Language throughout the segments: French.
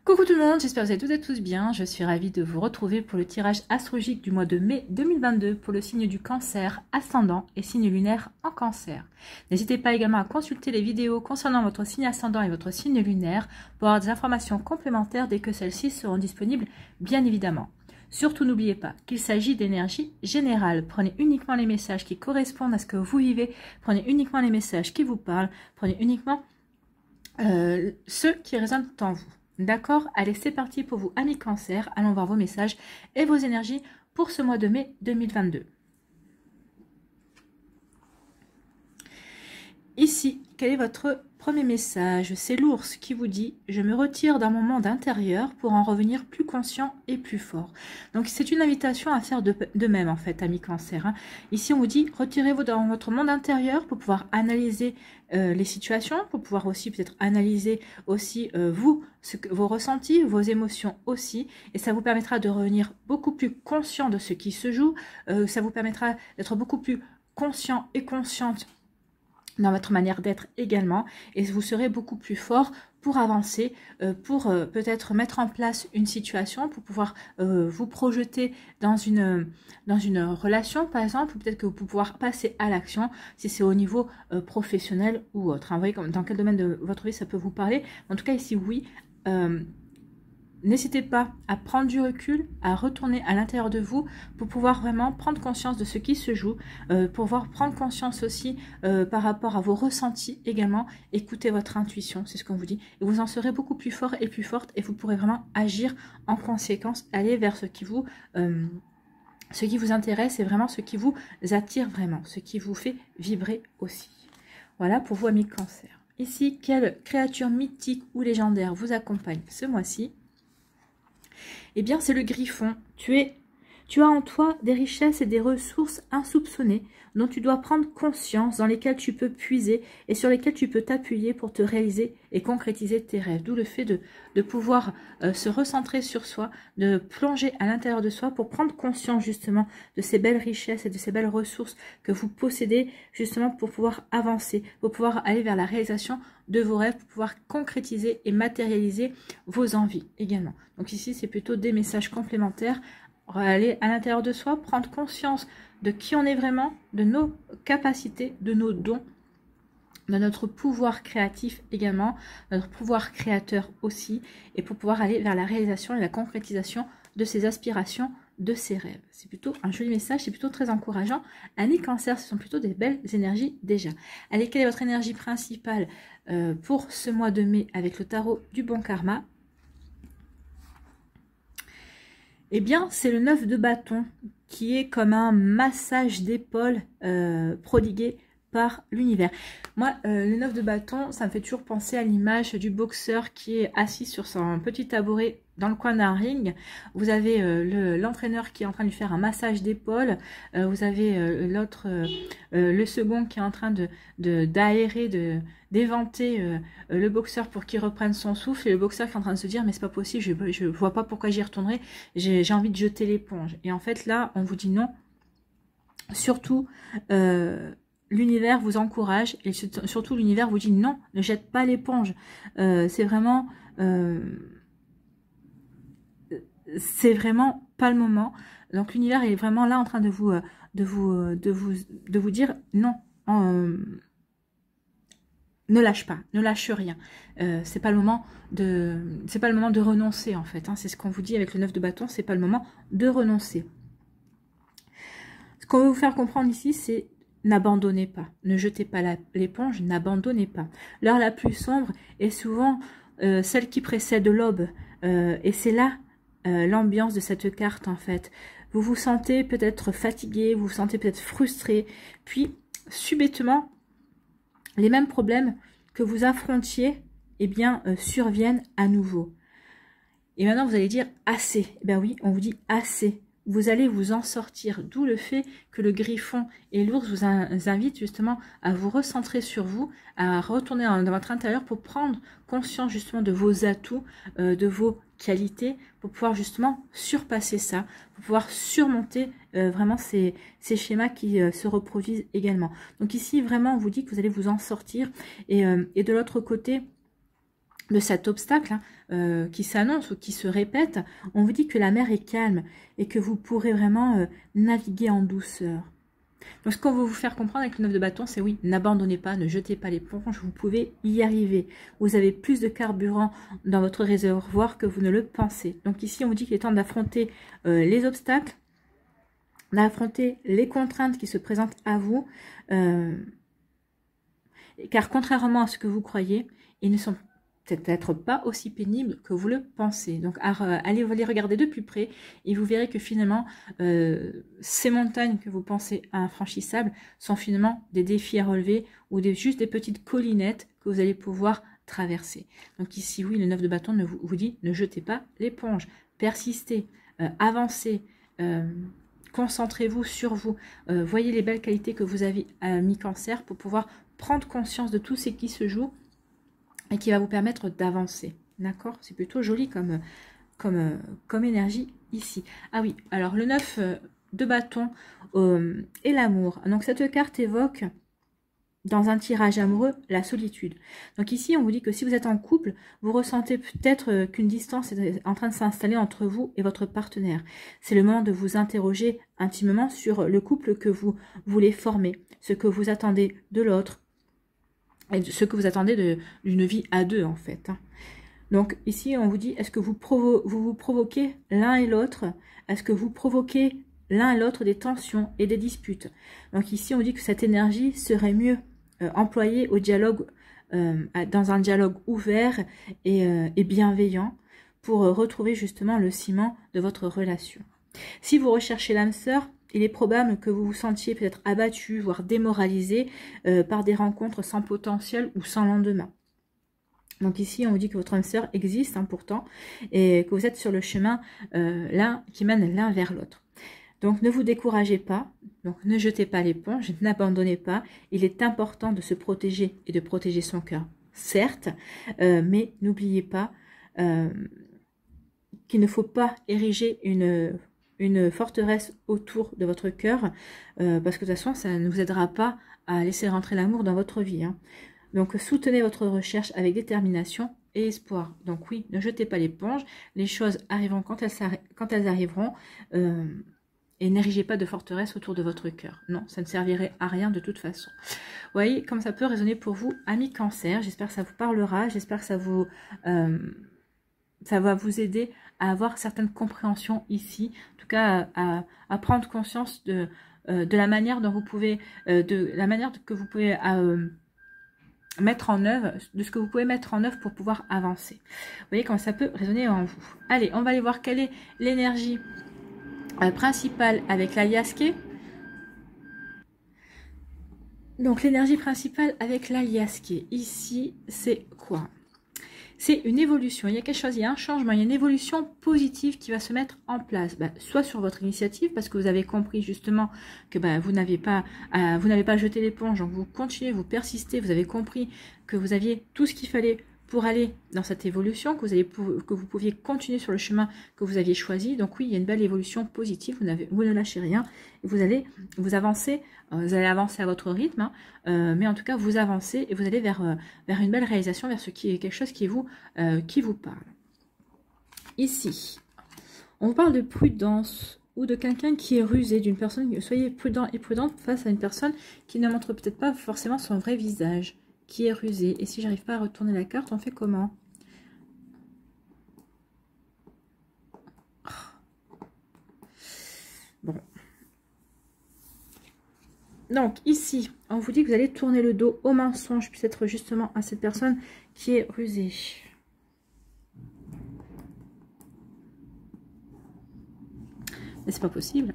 Coucou tout le monde, j'espère que vous allez toutes et tous bien. Je suis ravie de vous retrouver pour le tirage astrologique du mois de mai 2022 pour le signe du Cancer, ascendant et signe lunaire en Cancer. N'hésitez pas également à consulter les vidéos concernant votre signe ascendant et votre signe lunaire pour avoir des informations complémentaires dès que celles-ci seront disponibles, bien évidemment. Surtout n'oubliez pas qu'il s'agit d'énergie générale. Prenez uniquement les messages qui correspondent à ce que vous vivez, prenez uniquement les messages qui vous parlent, prenez uniquement ceux qui résonnent en vous. D'accord? Allez, c'est parti pour vous, amis Cancer. Allons voir vos messages et vos énergies pour ce mois de mai 2022. Ici, quel est votre premier message? C'est l'ours qui vous dit « Je me retire dans mon monde intérieur pour en revenir plus conscient et plus fort ». Donc, c'est une invitation à faire de même, en fait, amis Cancer. Hein. Ici, on vous dit « Retirez-vous dans votre monde intérieur pour pouvoir analyser les situations, pour pouvoir aussi peut-être analyser aussi vos ressentis, vos émotions aussi. Et ça vous permettra de revenir beaucoup plus conscient de ce qui se joue. Ça vous permettra d'être beaucoup plus conscient et consciente dans votre manière d'être également, et vous serez beaucoup plus fort pour avancer, pour peut-être mettre en place une situation, pour pouvoir vous projeter dans une relation par exemple, ou peut-être que vous pouvez pouvoir passer à l'action si c'est au niveau professionnel ou autre. Hein. Vous voyez dans quel domaine de votre vie ça peut vous parler. En tout cas ici oui, n'hésitez pas à prendre du recul, à retourner à l'intérieur de vous pour pouvoir vraiment prendre conscience de ce qui se joue, pour pouvoir prendre conscience aussi par rapport à vos ressentis également. Écoutez votre intuition, c'est ce qu'on vous dit. Et vous en serez beaucoup plus fort et plus forte et vous pourrez vraiment agir en conséquence, aller vers ce qui vous intéresse et vraiment ce qui vous attire vraiment, ce qui vous fait vibrer aussi. Voilà pour vous, amis Cancer. Ici, quelle créature mythique ou légendaire vous accompagne ce mois-ci? Eh bien, c'est le Griffon. Tu as en toi des richesses et des ressources insoupçonnées dont tu dois prendre conscience, dans lesquelles tu peux puiser et sur lesquelles tu peux t'appuyer pour te réaliser et concrétiser tes rêves. D'où le fait de pouvoir se recentrer sur soi, de plonger à l'intérieur de soi pour prendre conscience justement de ces belles richesses et de ces belles ressources que vous possédez justement pour pouvoir avancer, pour pouvoir aller vers la réalisation de vos rêves, pour pouvoir concrétiser et matérialiser vos envies également. Donc ici, c'est plutôt des messages complémentaires. Aller à l'intérieur de soi, prendre conscience de qui on est vraiment, de nos capacités, de nos dons, de notre pouvoir créatif également, notre pouvoir créateur aussi, et pour pouvoir aller vers la réalisation et la concrétisation de ses aspirations, de ses rêves. C'est plutôt un joli message, c'est plutôt très encourageant. Amis Cancer, ce sont plutôt des belles énergies déjà. Allez, quelle est votre énergie principale pour ce mois de mai avec le tarot du bon karma? Eh bien, c'est le 9 de bâton qui est comme un massage d'épaule prodigué par l'univers. Moi, le 9 de bâton, ça me fait toujours penser à l'image du boxeur qui est assis sur son petit tabouret dans le coin d'un ring. Vous avez l'entraîneur qui est en train de lui faire un massage d'épaule. Vous avez le second qui est en train d'aérer, d'éventer le boxeur pour qu'il reprenne son souffle. Et le boxeur qui est en train de se dire, mais c'est pas possible, je vois pas pourquoi j'y retournerai. J'ai envie de jeter l'éponge. Et en fait, là, on vous dit non. Surtout, l'univers vous encourage et surtout l'univers vous dit non, ne jette pas l'éponge. C'est vraiment pas le moment. Donc l'univers est vraiment là en train de vous dire non, ne lâche pas, ne lâche rien. C'est pas le moment de renoncer en fait. Hein. C'est ce qu'on vous dit avec le 9 de bâton, c'est pas le moment de renoncer. Ce qu'on veut vous faire comprendre ici, c'est n'abandonnez pas, ne jetez pas l'éponge, n'abandonnez pas. L'heure la plus sombre est souvent celle qui précède l'aube. Et c'est là l'ambiance de cette carte en fait. Vous vous sentez peut-être fatigué, vous vous sentez peut-être frustré, puis subitement, les mêmes problèmes que vous affrontiez, eh bien, surviennent à nouveau. Et maintenant, vous allez dire assez. Eh bien oui, on vous dit assez. Vous allez vous en sortir, d'où le fait que le Griffon et l'ours vous invitent justement à vous recentrer sur vous, à retourner dans votre intérieur pour prendre conscience justement de vos atouts, de vos qualités, pour pouvoir justement surpasser ça, pour pouvoir surmonter vraiment ces schémas qui se reproduisent également. Donc ici, vraiment, on vous dit que vous allez vous en sortir et de l'autre côté, de cet obstacle qui s'annonce ou qui se répète, on vous dit que la mer est calme et que vous pourrez vraiment naviguer en douceur. Donc ce qu'on veut vous faire comprendre avec le 9 de bâton, c'est oui, n'abandonnez pas, ne jetez pas l'éponge, vous pouvez y arriver. Vous avez plus de carburant dans votre réservoir que vous ne le pensez. Donc ici, on vous dit qu'il est temps d'affronter les obstacles, d'affronter les contraintes qui se présentent à vous, car contrairement à ce que vous croyez, ils ne sont peut-être pas aussi pénibles que vous le pensez. Donc allez les regarder de plus près et vous verrez que finalement ces montagnes que vous pensez infranchissables sont finalement des défis à relever ou juste des petites collinettes que vous allez pouvoir traverser. Donc ici oui, le 9 de bâton vous dit ne jetez pas l'éponge, persistez, avancez, concentrez-vous sur vous, voyez les belles qualités que vous avez mis Cancer pour pouvoir prendre conscience de tout ce qui se joue et qui va vous permettre d'avancer. D'accord? C'est plutôt joli comme énergie ici. Ah oui, alors le 9 de bâton et l'amour. Donc cette carte évoque, dans un tirage amoureux, la solitude. Donc ici, on vous dit que si vous êtes en couple, vous ressentez peut-être qu'une distance est en train de s'installer entre vous et votre partenaire. C'est le moment de vous interroger intimement sur le couple que vous voulez former, ce que vous attendez de l'autre, et ce que vous attendez d'une vie à deux en fait. Donc ici on vous dit, est-ce que vous vous provoquez l'un et l'autre? Est-ce que vous provoquez l'un et l'autre des tensions et des disputes? Donc ici on dit que cette énergie serait mieux employée au dialogue, dans un dialogue ouvert et bienveillant pour retrouver justement le ciment de votre relation. Si vous recherchez l'âme sœur, il est probable que vous vous sentiez peut-être abattu, voire démoralisé par des rencontres sans potentiel ou sans lendemain. Donc ici, on vous dit que votre âme sœur existe pourtant et que vous êtes sur le chemin qui mène l'un vers l'autre. Donc ne vous découragez pas, donc ne jetez pas l'éponge, n'abandonnez pas. Il est important de se protéger et de protéger son cœur, certes, mais n'oubliez pas qu'il ne faut pas ériger une forteresse autour de votre cœur, parce que de toute façon, ça ne vous aidera pas à laisser rentrer l'amour dans votre vie. Donc, soutenez votre recherche avec détermination et espoir. Donc oui, ne jetez pas l'éponge, les choses arriveront quand elles arriveront, et n'érigez pas de forteresse autour de votre cœur. Non, ça ne servirait à rien de toute façon. Vous voyez comme ça peut résonner pour vous, amis Cancer. J'espère que ça vous parlera, j'espère que ça va vous aider à avoir certaines compréhensions ici, en tout cas à prendre conscience de la manière dont vous pouvez, que vous pouvez mettre en œuvre, de ce que vous pouvez mettre en œuvre pour pouvoir avancer. Vous voyez comment ça peut résonner en vous. Allez, on va aller voir quelle est l'énergie principale avec l'aliasqué. Donc l'énergie principale avec l'aliasqué, ici, c'est quoi? C'est une évolution, il y a quelque chose, il y a un changement, il y a une évolution positive qui va se mettre en place, soit sur votre initiative, parce que vous avez compris justement que vous n'avez pas jeté l'éponge, donc vous continuez, vous persistez, vous avez compris que vous aviez tout ce qu'il fallait pour aller dans cette évolution, que vous pouviez continuer sur le chemin que vous aviez choisi. Donc oui, il y a une belle évolution positive, vous ne lâchez rien, et vous allez avancer à votre rythme, mais en tout cas vous avancez et vous allez vers une belle réalisation, vers quelque chose qui vous parle. Ici, on vous parle de prudence ou de quelqu'un qui est rusé, d'une personne, soyez prudent et prudente face à une personne qui ne montre peut-être pas forcément son vrai visage, qui est rusé. Et si j'arrive pas à retourner la carte, on fait comment? Bon. Donc ici, on vous dit que vous allez tourner le dos au mensonge, peut-être justement à cette personne qui est rusée. Mais c'est pas possible.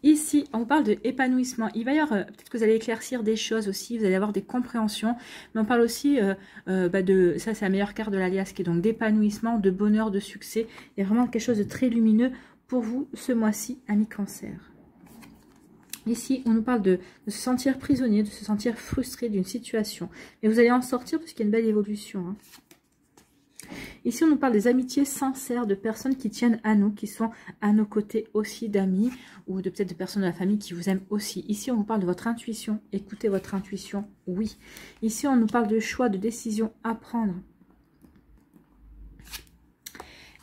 Ici, on vous parle de épanouissement. Il va y avoir, peut-être que vous allez éclaircir des choses aussi, vous allez avoir des compréhensions. Mais on parle aussi ça c'est la meilleure carte de l'alias, qui est donc d'épanouissement, de bonheur, de succès. Il y a vraiment quelque chose de très lumineux pour vous ce mois-ci, amis Cancer. Ici, on nous parle de se sentir prisonnier, de se sentir frustré d'une situation. Mais vous allez en sortir parce qu'il y a une belle évolution. Ici, on nous parle des amitiés sincères, de personnes qui tiennent à nous, qui sont à nos côtés aussi, d'amis, ou peut-être de personnes de la famille qui vous aiment aussi. Ici, on vous parle de votre intuition. Écoutez votre intuition, oui. Ici, on nous parle de choix, de décisions à prendre.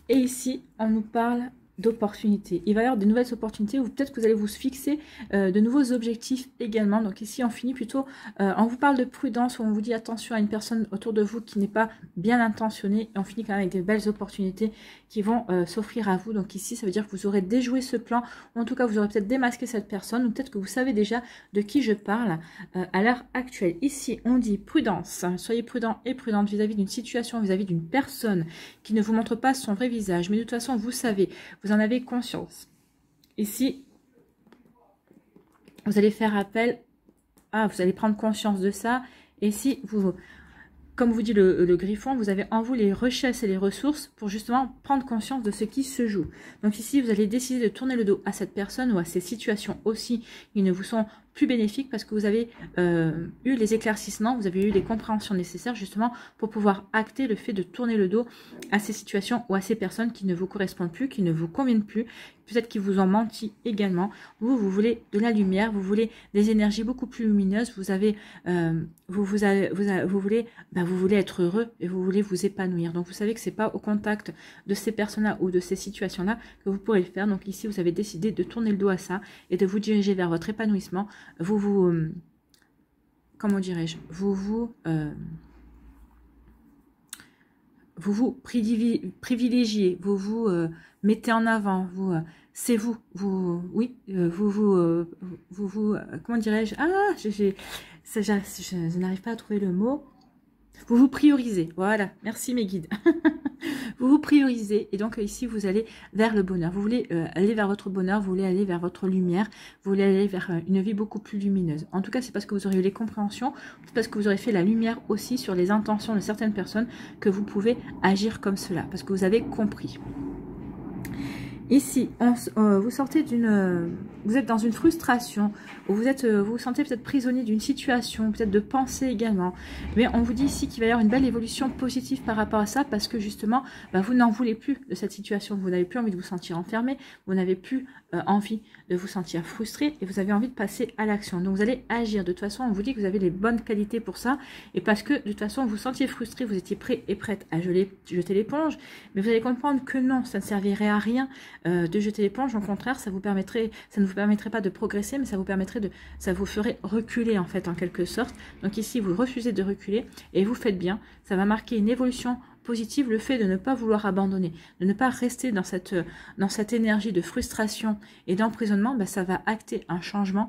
Et ici, on nous parle d'opportunités. Il va y avoir de nouvelles opportunités, ou peut-être que vous allez vous fixer de nouveaux objectifs également. Donc ici, on finit plutôt, on vous parle de prudence, où on vous dit attention à une personne autour de vous qui n'est pas bien intentionnée, et on finit quand même avec de belles opportunités qui vont s'offrir à vous. Donc ici, ça veut dire que vous aurez déjoué ce plan, ou en tout cas, vous aurez peut-être démasqué cette personne, ou peut-être que vous savez déjà de qui je parle à l'heure actuelle. Ici, on dit prudence. Soyez prudent et prudente vis-à-vis d'une situation, vis-à-vis d'une personne qui ne vous montre pas son vrai visage. Mais de toute façon, vous savez, vous en avez conscience. Ici, vous allez faire appel vous allez prendre conscience de ça. Et si vous, comme vous dit le griffon, vous avez en vous les richesses et les ressources pour justement prendre conscience de ce qui se joue. Donc ici, vous allez décider de tourner le dos à cette personne ou à ces situations aussi qui ne vous sont plus bénéfiques, parce que vous avez eu les éclaircissements, vous avez eu les compréhensions nécessaires justement pour pouvoir acter le fait de tourner le dos à ces situations ou à ces personnes qui ne vous correspondent plus, qui ne vous conviennent plus, peut-être qu'ils vous ont menti également. Vous voulez de la lumière, vous voulez des énergies beaucoup plus lumineuses, vous voulez être heureux et vous voulez vous épanouir. Donc vous savez que c'est pas au contact de ces personnes-là ou de ces situations-là que vous pourrez le faire. Donc ici, vous avez décidé de tourner le dos à ça et de vous diriger vers votre épanouissement. Comment dirais-je, vous privilégiez, vous vous mettez en avant, c'est vous, comment dirais-je, je n'arrive pas à trouver le mot. Vous vous priorisez, voilà, merci mes guides. Vous vous priorisez et donc ici vous allez vers le bonheur. Vous voulez aller vers votre bonheur, vous voulez aller vers votre lumière, vous voulez aller vers une vie beaucoup plus lumineuse. En tout cas, c'est parce que vous aurez eu les compréhensions, c'est parce que vous aurez fait la lumière aussi sur les intentions de certaines personnes que vous pouvez agir comme cela, parce que vous avez compris. Ici, vous sortez vous êtes dans une frustration, ou vous vous sentez peut-être prisonnier d'une situation, peut-être de pensée également. Mais on vous dit ici qu'il va y avoir une belle évolution positive par rapport à ça, parce que justement, vous n'en voulez plus de cette situation. Vous n'avez plus envie de vous sentir enfermé, vous n'avez plus envie de vous sentir frustré, et vous avez envie de passer à l'action. Donc vous allez agir. De toute façon, on vous dit que vous avez les bonnes qualités pour ça, et parce que de toute façon, vous vous sentiez frustré, vous étiez prêt et prête à jeter l'éponge, mais vous allez comprendre que non, ça ne servirait à rien de jeter l'éponge. Au contraire, ça ne vous permettrait pas de progresser, mais ça vous ferait reculer en fait, en quelque sorte. Donc ici, vous refusez de reculer et vous faites bien. Ça va marquer une évolution positive, le fait de ne pas vouloir abandonner, de ne pas rester dans cette énergie de frustration et d'emprisonnement. Ça va acter un changement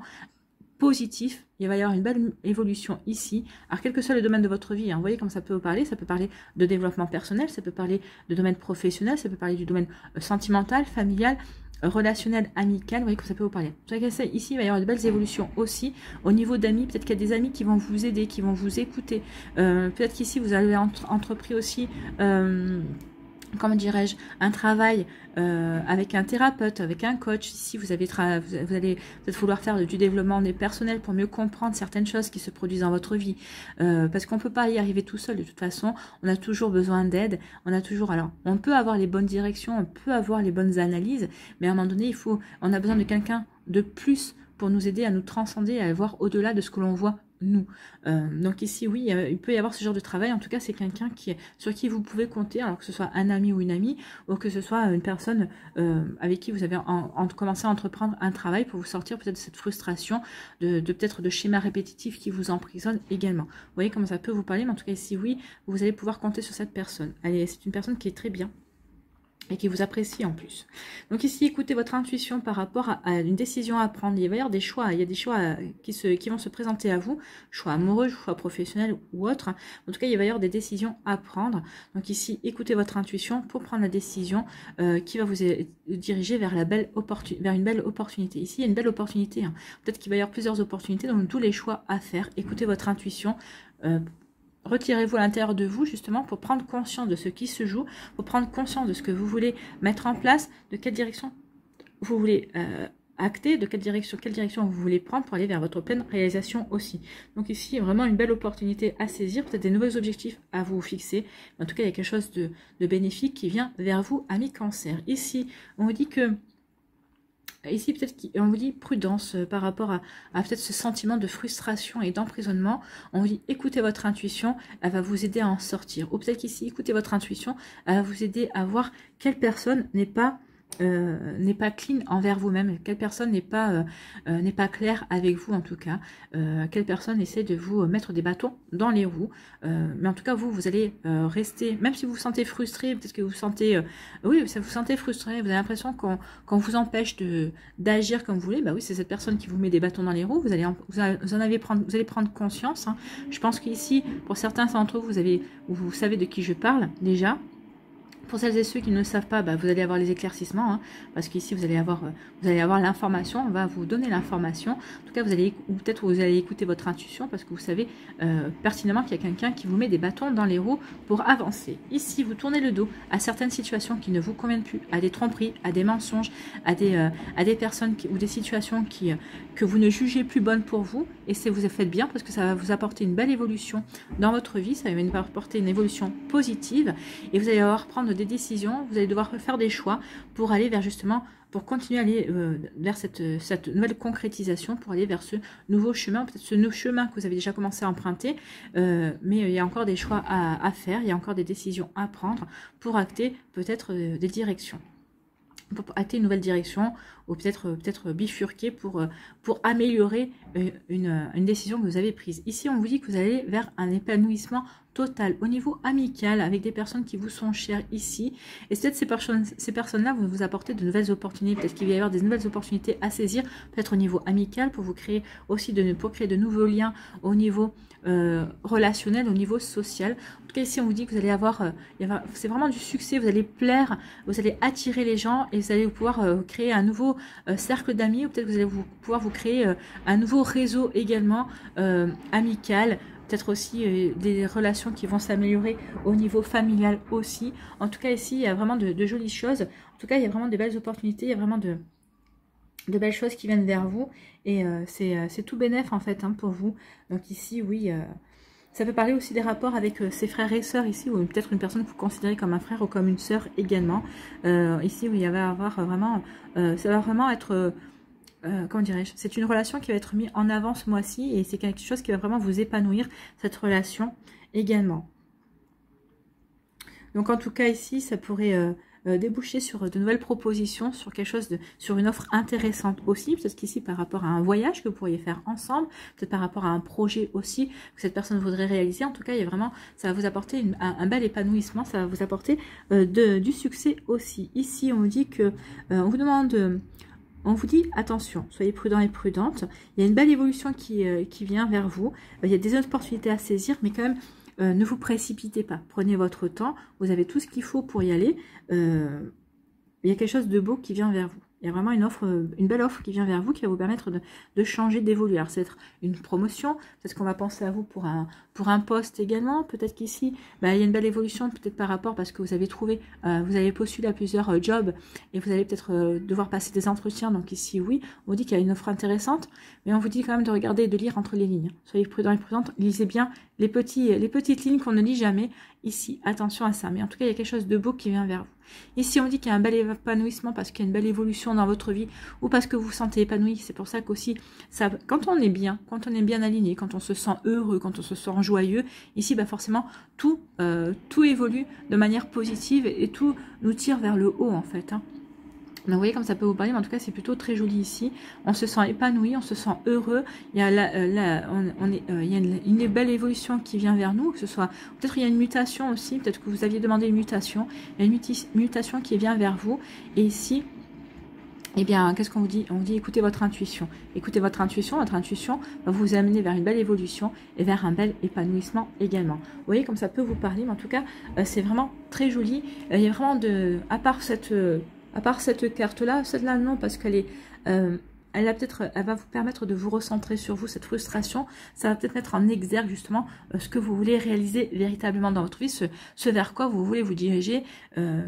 positif. Il va y avoir une belle évolution ici. Alors, quel que soit le domaine de votre vie, vous voyez comme ça peut vous parler. Ça peut parler de développement personnel, ça peut parler de domaine professionnel, ça peut parler du domaine sentimental, familial, relationnel, amical. Vous voyez comme ça peut vous parler. Ici, il va y avoir de belles évolutions aussi. Au niveau d'amis, peut-être qu'il y a des amis qui vont vous aider, qui vont vous écouter. Peut-être qu'ici, vous avez entrepris aussi... comment dirais-je, un travail avec un thérapeute, avec un coach. Ici, vous allez peut-être vouloir faire du développement des personnels pour mieux comprendre certaines choses qui se produisent dans votre vie. Parce qu'on ne peut pas y arriver tout seul. De toute façon, on a toujours besoin d'aide. On peut avoir les bonnes directions, on peut avoir les bonnes analyses, mais à un moment donné, on a besoin de quelqu'un de plus pour nous aider à nous transcender, à voir au-delà de ce que l'on voit nous. Donc ici, oui, il peut y avoir ce genre de travail. En tout cas, c'est quelqu'un sur qui vous pouvez compter, alors que ce soit un ami ou une amie, ou que ce soit une personne avec qui vous avez commencé à entreprendre un travail pour vous sortir peut-être de cette frustration, peut-être de schémas répétitifs qui vous emprisonnent également. Vous voyez comment ça peut vous parler, mais en tout cas ici, oui, vous allez pouvoir compter sur cette personne. C'est une personne qui est très bien et qui vous apprécie en plus. Donc ici, écoutez votre intuition par rapport à une décision à prendre. Il va y avoir des choix, il y a des choix qui vont se présenter à vous, choix amoureux, choix professionnel ou autre. En tout cas, il va y avoir des décisions à prendre. Donc ici, écoutez votre intuition pour prendre la décision qui va vous diriger vers une belle opportunité. Ici, il y a une belle opportunité. Peut-être qu'il va y avoir plusieurs opportunités, donc tous les choix à faire. Écoutez votre intuition. Retirez-vous à l'intérieur de vous justement pour prendre conscience de ce qui se joue, pour prendre conscience de ce que vous voulez mettre en place, de quelle direction vous voulez acter, de quelle direction vous voulez prendre pour aller vers votre pleine réalisation aussi. Donc ici, vraiment une belle opportunité à saisir, peut-être des nouveaux objectifs à vous fixer. En tout cas, il y a quelque chose de bénéfique qui vient vers vous, amis Cancer. Ici, on vous dit que Ici, peut-être qu'on vous dit prudence par rapport à peut-être ce sentiment de frustration et d'emprisonnement. On vous dit écoutez votre intuition, elle va vous aider à en sortir. Ou peut-être qu'ici, écoutez votre intuition, elle va vous aider à voir quelle personne n'est pas clean envers vous-même, quelle personne n'est pas claire avec vous en tout cas, quelle personne essaie de vous mettre des bâtons dans les roues, mais en tout cas vous allez rester, même si vous vous sentez frustré, peut-être que vous sentez, oui, ça vous sentez frustré, vous avez l'impression qu'on vous empêche d'agir comme vous voulez, bah oui, c'est cette personne qui vous met des bâtons dans les roues, vous allez prendre conscience, hein. Je pense qu'ici, pour certains d'entre vous, vous savez de qui je parle déjà. Pour celles et ceux qui ne le savent pas, bah, vous allez avoir les éclaircissements, hein, parce qu'ici vous allez avoir l'information, on va vous donner l'information. En tout cas, peut-être vous allez écouter votre intuition, parce que vous savez pertinemment qu'il y a quelqu'un qui vous met des bâtons dans les roues pour avancer. Ici, vous tournez le dos à certaines situations qui ne vous conviennent plus, à des tromperies, à des mensonges, à des personnes ou des situations que vous ne jugez plus bonnes pour vous, et vous faites bien, parce que ça va vous apporter une belle évolution dans votre vie, ça va vous apporter une évolution positive, et vous allez devoir prendre des décisions, vous allez devoir faire des choix pour aller vers justement, pour continuer à aller vers cette nouvelle concrétisation, pour aller vers ce nouveau chemin, peut-être ce nouveau chemin que vous avez déjà commencé à emprunter, mais il y a encore des choix à faire, il y a encore des décisions à prendre pour acter peut-être des directions, pour acter une nouvelle direction, ou peut-être bifurquer pour améliorer une décision que vous avez prise. Ici, on vous dit que vous allez vers un épanouissement total au niveau amical avec des personnes qui vous sont chères ici. Et peut-être ces personnes-là vont vous apporter de nouvelles opportunités. Peut-être qu'il va y avoir des nouvelles opportunités à saisir, peut-être au niveau amical, pour vous créer aussi pour créer de nouveaux liens au niveau relationnel, au niveau social. En tout cas, ici, on vous dit que vous allez c'est vraiment du succès, vous allez plaire, vous allez attirer les gens et vous allez pouvoir créer un nouveau cercle d'amis, ou peut-être que vous allez pouvoir vous créer un nouveau réseau également amical, peut-être aussi des relations qui vont s'améliorer au niveau familial aussi. En tout cas, ici, il y a vraiment de jolies choses. En tout cas, il y a vraiment de belles opportunités, il y a vraiment de belles choses qui viennent vers vous, et c'est tout bénef en fait, hein, pour vous. Donc ici, oui, ça peut parler aussi des rapports avec ses frères et sœurs ici, ou peut-être une personne que vous considérez comme un frère ou comme une sœur également. Ici, oui, il va y avoir vraiment, ça va vraiment être... comment dirais-je, c'est une relation qui va être mise en avant ce mois-ci, et c'est quelque chose qui va vraiment vous épanouir, cette relation également. Donc en tout cas ici, ça pourrait déboucher sur de nouvelles propositions, sur quelque chose sur une offre intéressante aussi, peut-être qu'ici par rapport à un voyage que vous pourriez faire ensemble, peut-être par rapport à un projet aussi que cette personne voudrait réaliser. En tout cas, il y a vraiment, ça va vous apporter un bel épanouissement, ça va vous apporter du succès aussi. Ici, on vous dit que on vous demande... On vous dit, attention, soyez prudents et prudentes. Il y a une belle évolution qui vient vers vous. Il y a des opportunités à saisir, mais quand même, ne vous précipitez pas. Prenez votre temps. Vous avez tout ce qu'il faut pour y aller. Il y a quelque chose de beau qui vient vers vous. Il y a vraiment une belle offre qui vient vers vous, qui va vous permettre de changer, d'évoluer. Alors, c'est une promotion. Peut-être qu'on va penser à vous pour un poste également. Peut-être qu'ici, il y a une belle évolution, peut-être par rapport, parce que vous avez vous avez postulé à plusieurs jobs, et vous allez peut-être devoir passer des entretiens. Donc ici, oui, on vous dit qu'il y a une offre intéressante, mais on vous dit quand même de regarder et de lire entre les lignes. Soyez prudents et prudentes. Lisez bien les petites lignes qu'on ne lit jamais. Ici, attention à ça. Mais en tout cas, il y a quelque chose de beau qui vient vers vous. Ici, on dit qu'il y a un bel épanouissement parce qu'il y a une belle évolution dans votre vie, ou parce que vous vous sentez épanoui. C'est pour ça qu'aussi, quand on est bien aligné, quand on se sent heureux, quand on se sent joyeux, ici, forcément, tout évolue de manière positive, et tout nous tire vers le haut, en fait, hein. Donc vous voyez comme ça peut vous parler, mais en tout cas c'est plutôt très joli ici. On se sent épanoui, on se sent heureux. Il y a, il y a une belle évolution qui vient vers nous, que ce soit peut-être il y a une mutation aussi, peut-être que vous aviez demandé une mutation. Il y a une mutation qui vient vers vous. Et ici, eh bien, qu'est-ce qu'on vous dit? On vous dit écoutez votre intuition. Écoutez votre intuition va vous amener vers une belle évolution et vers un bel épanouissement également. Vous voyez comme ça peut vous parler, mais en tout cas c'est vraiment très joli. Il y a vraiment à part cette carte-là, celle-là non, parce qu'elle est, elle va vous permettre de vous recentrer sur vous, cette frustration. Ça va peut-être mettre en exergue justement ce que vous voulez réaliser véritablement dans votre vie, ce vers quoi vous voulez vous diriger,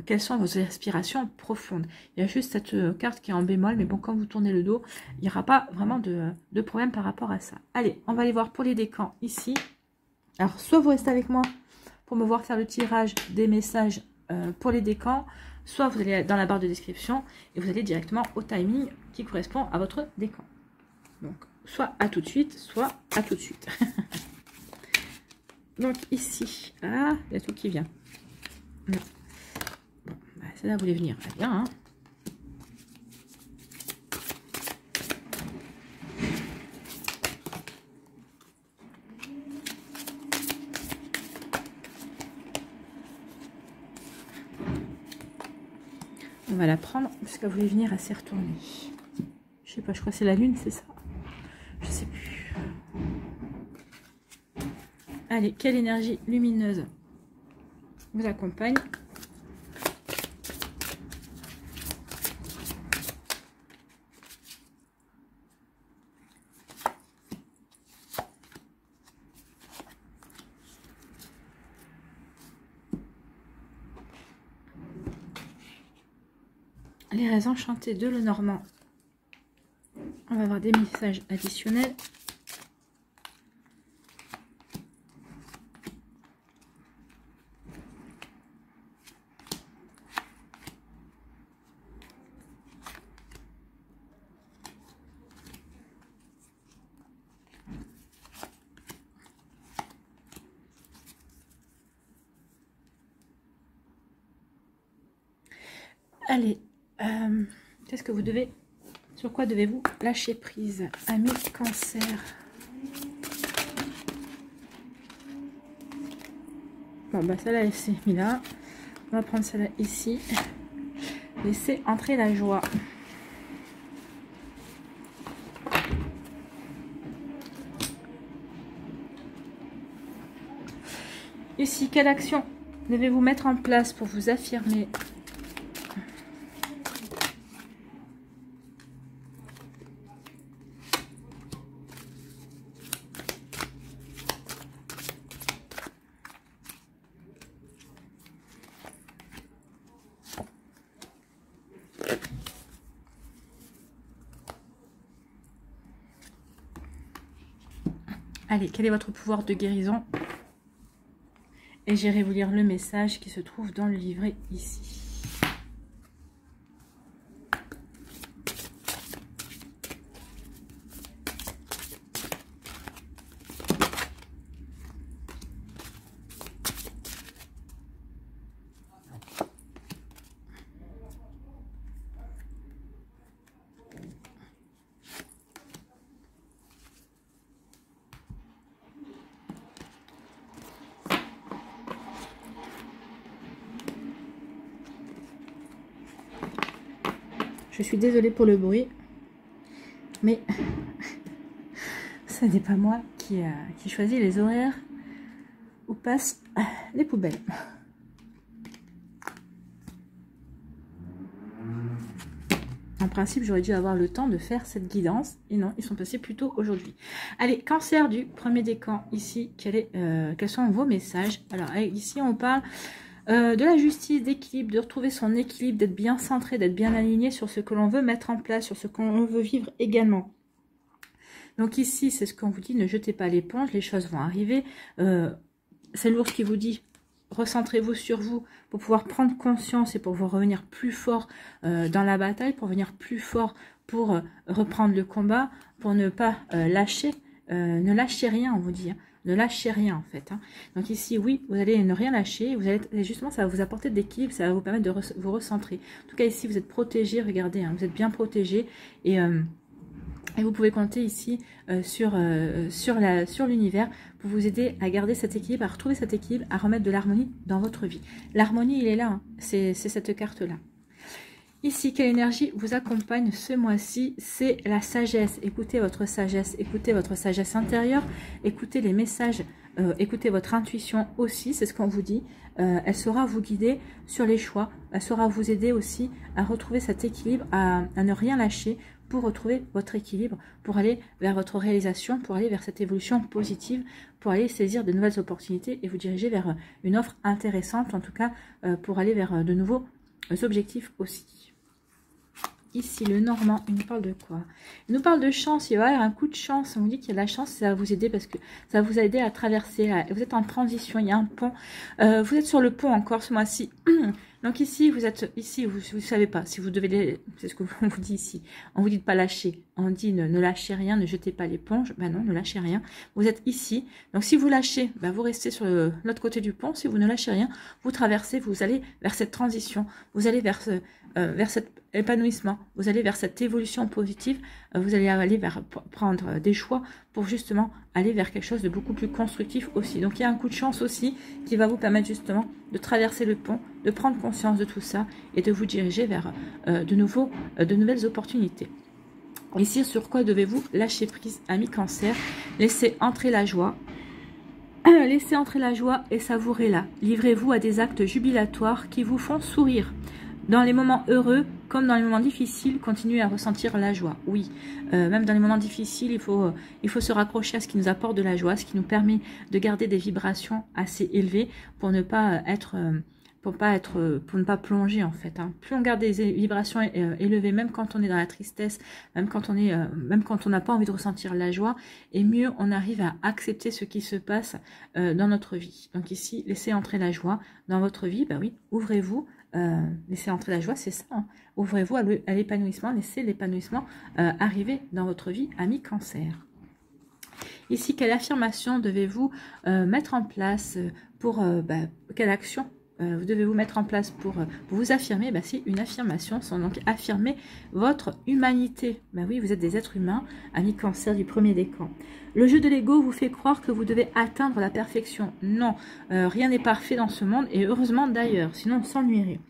quelles sont vos aspirations profondes. Il y a juste cette carte qui est en bémol, mais bon, quand vous tournez le dos, il n'y aura pas vraiment de problème par rapport à ça. Allez, on va aller voir pour les décans ici. Alors, soit vous restez avec moi pour me voir faire le tirage des messages pour les décans, soit vous allez dans la barre de description et vous allez directement au timing qui correspond à votre décan. Donc, soit à tout de suite, soit à tout de suite. Donc ici, ah, il y a tout qui vient. Bon, bah, celle-là voulait venir, elle vient, hein. On va la prendre parce qu'elle voulait venir, elle s'est retournée. Je sais pas, je crois que c'est la lune, c'est ça? Je sais plus. Allez, quelle énergie lumineuse vous accompagne? Les raisins chantés de Lenormand. On va avoir des messages additionnels. Allez, qu'est-ce que vous devez, sur quoi devez-vous lâcher prise, amis Cancer? Bon, bah celle-là, elle s'est mise là. On va prendre celle-là ici. Laissez entrer la joie. Ici, quelle action devez-vous mettre en place pour vous affirmer? Allez, quel est votre pouvoir de guérison? Et j'irai vous lire le message qui se trouve dans le livret ici. Je suis désolée pour le bruit, mais ce n'est pas moi qui choisit les horaires où passent les poubelles. En principe, j'aurais dû avoir le temps de faire cette guidance, et non, ils sont passés plus tôt aujourd'hui. Allez, Cancer du premier décan, ici, quels sont vos messages? Alors, ici, on parle de la justice, d'équilibre, de retrouver son équilibre, d'être bien centré, d'être bien aligné sur ce que l'on veut mettre en place, sur ce qu'on veut vivre également. Donc ici, c'est ce qu'on vous dit, ne jetez pas l'éponge, les choses vont arriver. C'est l'ours qui vous dit, recentrez-vous sur vous pour pouvoir prendre conscience et pour vous revenir plus fort dans la bataille, pour venir plus fort pour reprendre le combat, pour ne pas lâcher, ne lâchez rien, on vous dit, hein. Ne lâchez rien en fait. Hein. Donc ici, oui, vous allez ne rien lâcher. Vous allez, justement, ça va vous apporter de l'équilibre, ça va vous permettre de vous recentrer. En tout cas, ici, vous êtes protégé. Regardez, hein, vous êtes bien protégé. Et vous pouvez compter ici sur l'univers pour vous aider à garder cet équilibre, à retrouver cet équilibre, à remettre de l'harmonie dans votre vie. L'harmonie, il est là. Hein. C'est cette carte-là. Ici, quelle énergie vous accompagne ce mois-ci? C'est la sagesse. Écoutez votre sagesse intérieure, écoutez les messages, écoutez votre intuition aussi, c'est ce qu'on vous dit. Elle saura vous guider sur les choix, elle saura vous aider aussi à retrouver cet équilibre, à ne rien lâcher pour retrouver votre équilibre, pour aller vers votre réalisation, pour aller vers cette évolution positive, pour aller saisir de nouvelles opportunités et vous diriger vers une offre intéressante, en tout cas pour aller vers de nouveaux objectifs aussi. Ici, le Normand, il nous parle de quoi? Il nous parle de chance, il va y avoir un coup de chance. On vous dit qu'il y a de la chance, ça va vous aider parce que ça va vous aider à traverser. Vous êtes en transition, il y a un pont. Vous êtes sur le pont encore ce mois-ci. Donc ici, vous êtes ici, vous ne savez pas si vous devez, c'est ce qu'on vous dit ici. On vous dit de pas lâcher. On dit ne lâchez rien, ne jetez pas l'éponge. Ben non, ne lâchez rien. Vous êtes ici. Donc si vous lâchez, ben vous restez sur l'autre côté du pont. Si vous ne lâchez rien, vous traversez, vous allez vers cette transition. Vous allez vers cet épanouissement. Vous allez vers cette évolution positive. Vous allez aller vers prendre des choix pour justement aller vers quelque chose de beaucoup plus constructif aussi. Donc il y a un coup de chance aussi qui va vous permettre justement de traverser le pont, de prendre conscience de tout ça et de vous diriger vers de nouvelles opportunités. Ici, sur quoi devez-vous lâcher prise, ami Cancer? Laissez entrer la joie. Laissez entrer la joie et savourez-la. Livrez-vous à des actes jubilatoires qui vous font sourire. Dans les moments heureux, comme dans les moments difficiles, continuez à ressentir la joie. Oui, même dans les moments difficiles, il faut se raccrocher à ce qui nous apporte de la joie, ce qui nous permet de garder des vibrations assez élevées pour ne pas plonger en fait. Hein. Plus on garde des vibrations élevées, même quand on est dans la tristesse, même quand on n'a pas envie de ressentir la joie, et mieux on arrive à accepter ce qui se passe dans notre vie. Donc ici, laissez entrer la joie dans votre vie. Ben oui, ouvrez-vous. Laissez entrer la joie, c'est ça. Hein. Ouvrez-vous à l'épanouissement, laissez l'épanouissement arriver dans votre vie, ami Cancer. Ici, quelle affirmation devez-vous mettre en place pour quelle action vous devez vous mettre en place pour vous affirmer? C'est une affirmation, donc affirmer votre humanité. Oui, vous êtes des êtres humains, amis Cancer du premier décan. Le jeu de l'ego vous fait croire que vous devez atteindre la perfection. Non, rien n'est parfait dans ce monde, et heureusement d'ailleurs, sinon on s'ennuierait.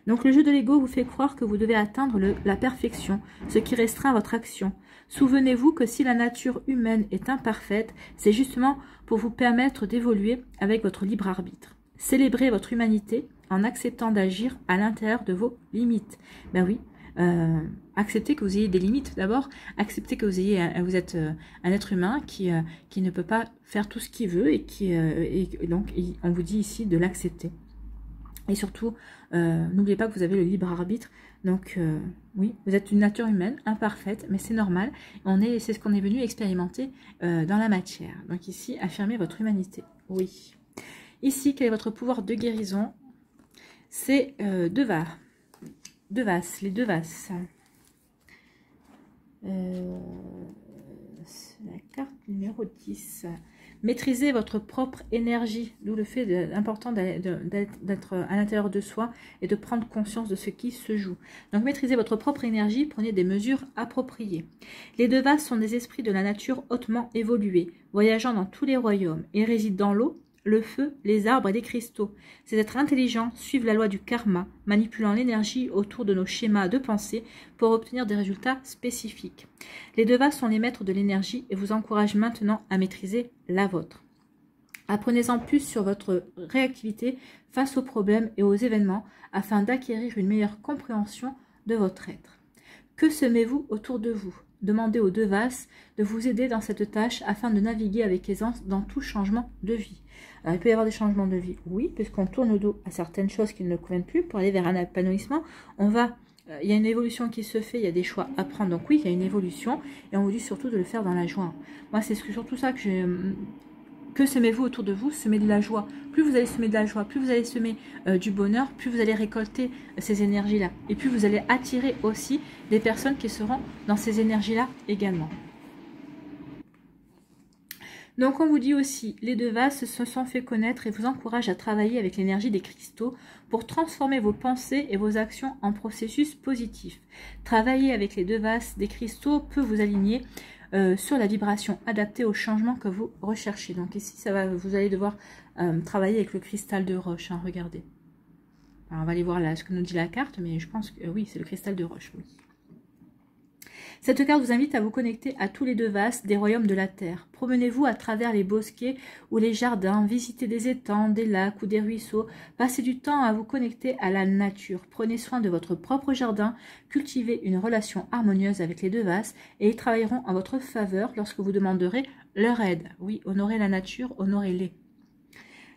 Donc le jeu de l'ego vous fait croire que vous devez atteindre la perfection, ce qui restreint votre action. Souvenez-vous que si la nature humaine est imparfaite, c'est justement pour vous permettre d'évoluer avec votre libre arbitre. Célébrez votre humanité en acceptant d'agir à l'intérieur de vos limites. Oui, acceptez que vous ayez des limites d'abord, acceptez que vous êtes un être humain qui ne peut pas faire tout ce qu'il veut et donc on vous dit ici de l'accepter. Et surtout, n'oubliez pas que vous avez le libre arbitre. Donc oui, vous êtes une nature humaine imparfaite, mais c'est normal. C'est ce qu'on est venu expérimenter dans la matière. Donc ici, affirmez votre humanité. Oui. Ici, quel est votre pouvoir de guérison? C'est deux vases. Les deux vases. C'est la carte numéro 10. Maîtrisez votre propre énergie, d'où le fait important d'être à l'intérieur de soi et de prendre conscience de ce qui se joue. Donc maîtrisez votre propre énergie, prenez des mesures appropriées. Les deux vases sont des esprits de la nature hautement évolués, voyageant dans tous les royaumes et résident dans l'eau, le feu, les arbres et les cristaux. Ces êtres intelligents suivent la loi du karma, manipulant l'énergie autour de nos schémas de pensée pour obtenir des résultats spécifiques. Les deux vases sont les maîtres de l'énergie et vous encouragent maintenant à maîtriser la vôtre. Apprenez-en plus sur votre réactivité face aux problèmes et aux événements afin d'acquérir une meilleure compréhension de votre être. Que semez-vous autour de vous? Demandez aux deux vases de vous aider dans cette tâche afin de naviguer avec aisance dans tout changement de vie. Alors, il peut y avoir des changements de vie, oui, puisqu'on tourne le dos à certaines choses qui ne nous conviennent plus pour aller vers un épanouissement. Il y a une évolution qui se fait, il y a des choix à prendre. Donc oui, il y a une évolution et on vous dit surtout de le faire dans la joie. Moi, c'est surtout ça que j'ai... Que semez-vous autour de vous? Semez de la joie. Plus vous allez semer de la joie, plus vous allez semer du bonheur, plus vous allez récolter ces énergies-là. Et plus vous allez attirer aussi des personnes qui seront dans ces énergies-là également. Donc on vous dit aussi, les deux vases se sont fait connaître et vous encouragent à travailler avec l'énergie des cristaux pour transformer vos pensées et vos actions en processus positifs. Travailler avec les deux vases des cristaux peut vous aligner sur la vibration adaptée au changement que vous recherchez. Donc ici, vous allez devoir travailler avec le cristal de roche, hein, regardez. Alors, on va aller voir là ce que nous dit la carte, mais je pense que oui, c'est le cristal de roche, oui. Cette carte vous invite à vous connecter à tous les deux vases des royaumes de la Terre. Promenez-vous à travers les bosquets ou les jardins, visitez des étangs, des lacs ou des ruisseaux. Passez du temps à vous connecter à la nature. Prenez soin de votre propre jardin, cultivez une relation harmonieuse avec les deux vases et ils travailleront en votre faveur lorsque vous demanderez leur aide. Oui, honorez la nature, honorez-les.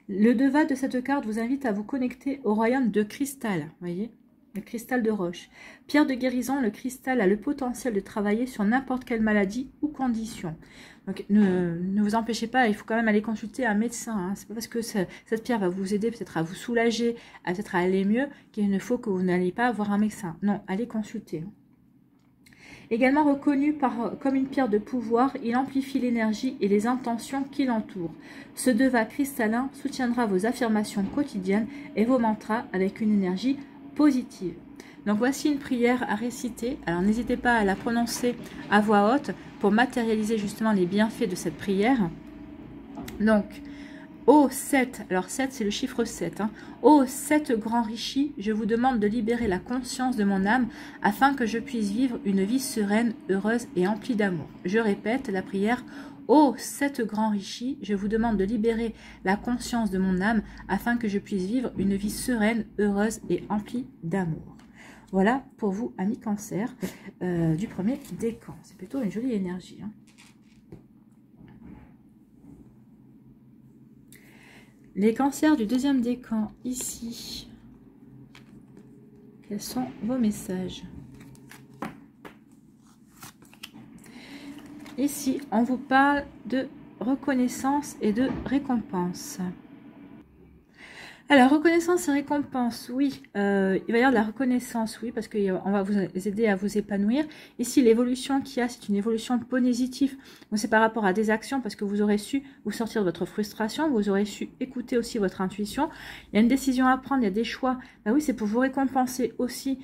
Le deux vases de cette carte vous invite à vous connecter au royaume de cristal, voyez. le cristal de roche. Pierre de guérison, le cristal a le potentiel de travailler sur n'importe quelle maladie ou condition. Donc ne vous empêchez pas, il faut quand même aller consulter un médecin. Hein. C'est pas parce que cette pierre va vous aider peut-être à vous soulager, peut-être à aller mieux, qu'il ne faut que vous n'allez pas voir un médecin. Non, allez consulter. Également reconnu comme une pierre de pouvoir, il amplifie l'énergie et les intentions qui l'entourent. Ce devin cristallin soutiendra vos affirmations quotidiennes et vos mantras avec une énergie positive. Donc voici une prière à réciter. Alors n'hésitez pas à la prononcer à voix haute pour matérialiser justement les bienfaits de cette prière. Donc, ô 7, alors 7 c'est le chiffre 7, hein. Ô 7 grands rishi, je vous demande de libérer la conscience de mon âme afin que je puisse vivre une vie sereine, heureuse et emplie d'amour. Je répète la prière. Ô 7 grands rishi, je vous demande de libérer la conscience de mon âme afin que je puisse vivre une vie sereine, heureuse et emplie d'amour. Voilà pour vous, amis cancer, du premier décan. C'est plutôt une jolie énergie. Hein. Les cancers du deuxième décan, ici. Quels sont vos messages? Ici, on vous parle de reconnaissance et de récompense. Alors, reconnaissance et récompense, oui, il va y avoir de la reconnaissance, oui, parce qu'on va vous aider à vous épanouir. Ici, l'évolution qu'il y a, c'est une évolution positive. Donc, c'est par rapport à des actions, parce que vous aurez su vous sortir de votre frustration, vous aurez su écouter aussi votre intuition. Il y a une décision à prendre, il y a des choix. Ben oui, c'est pour vous récompenser aussi,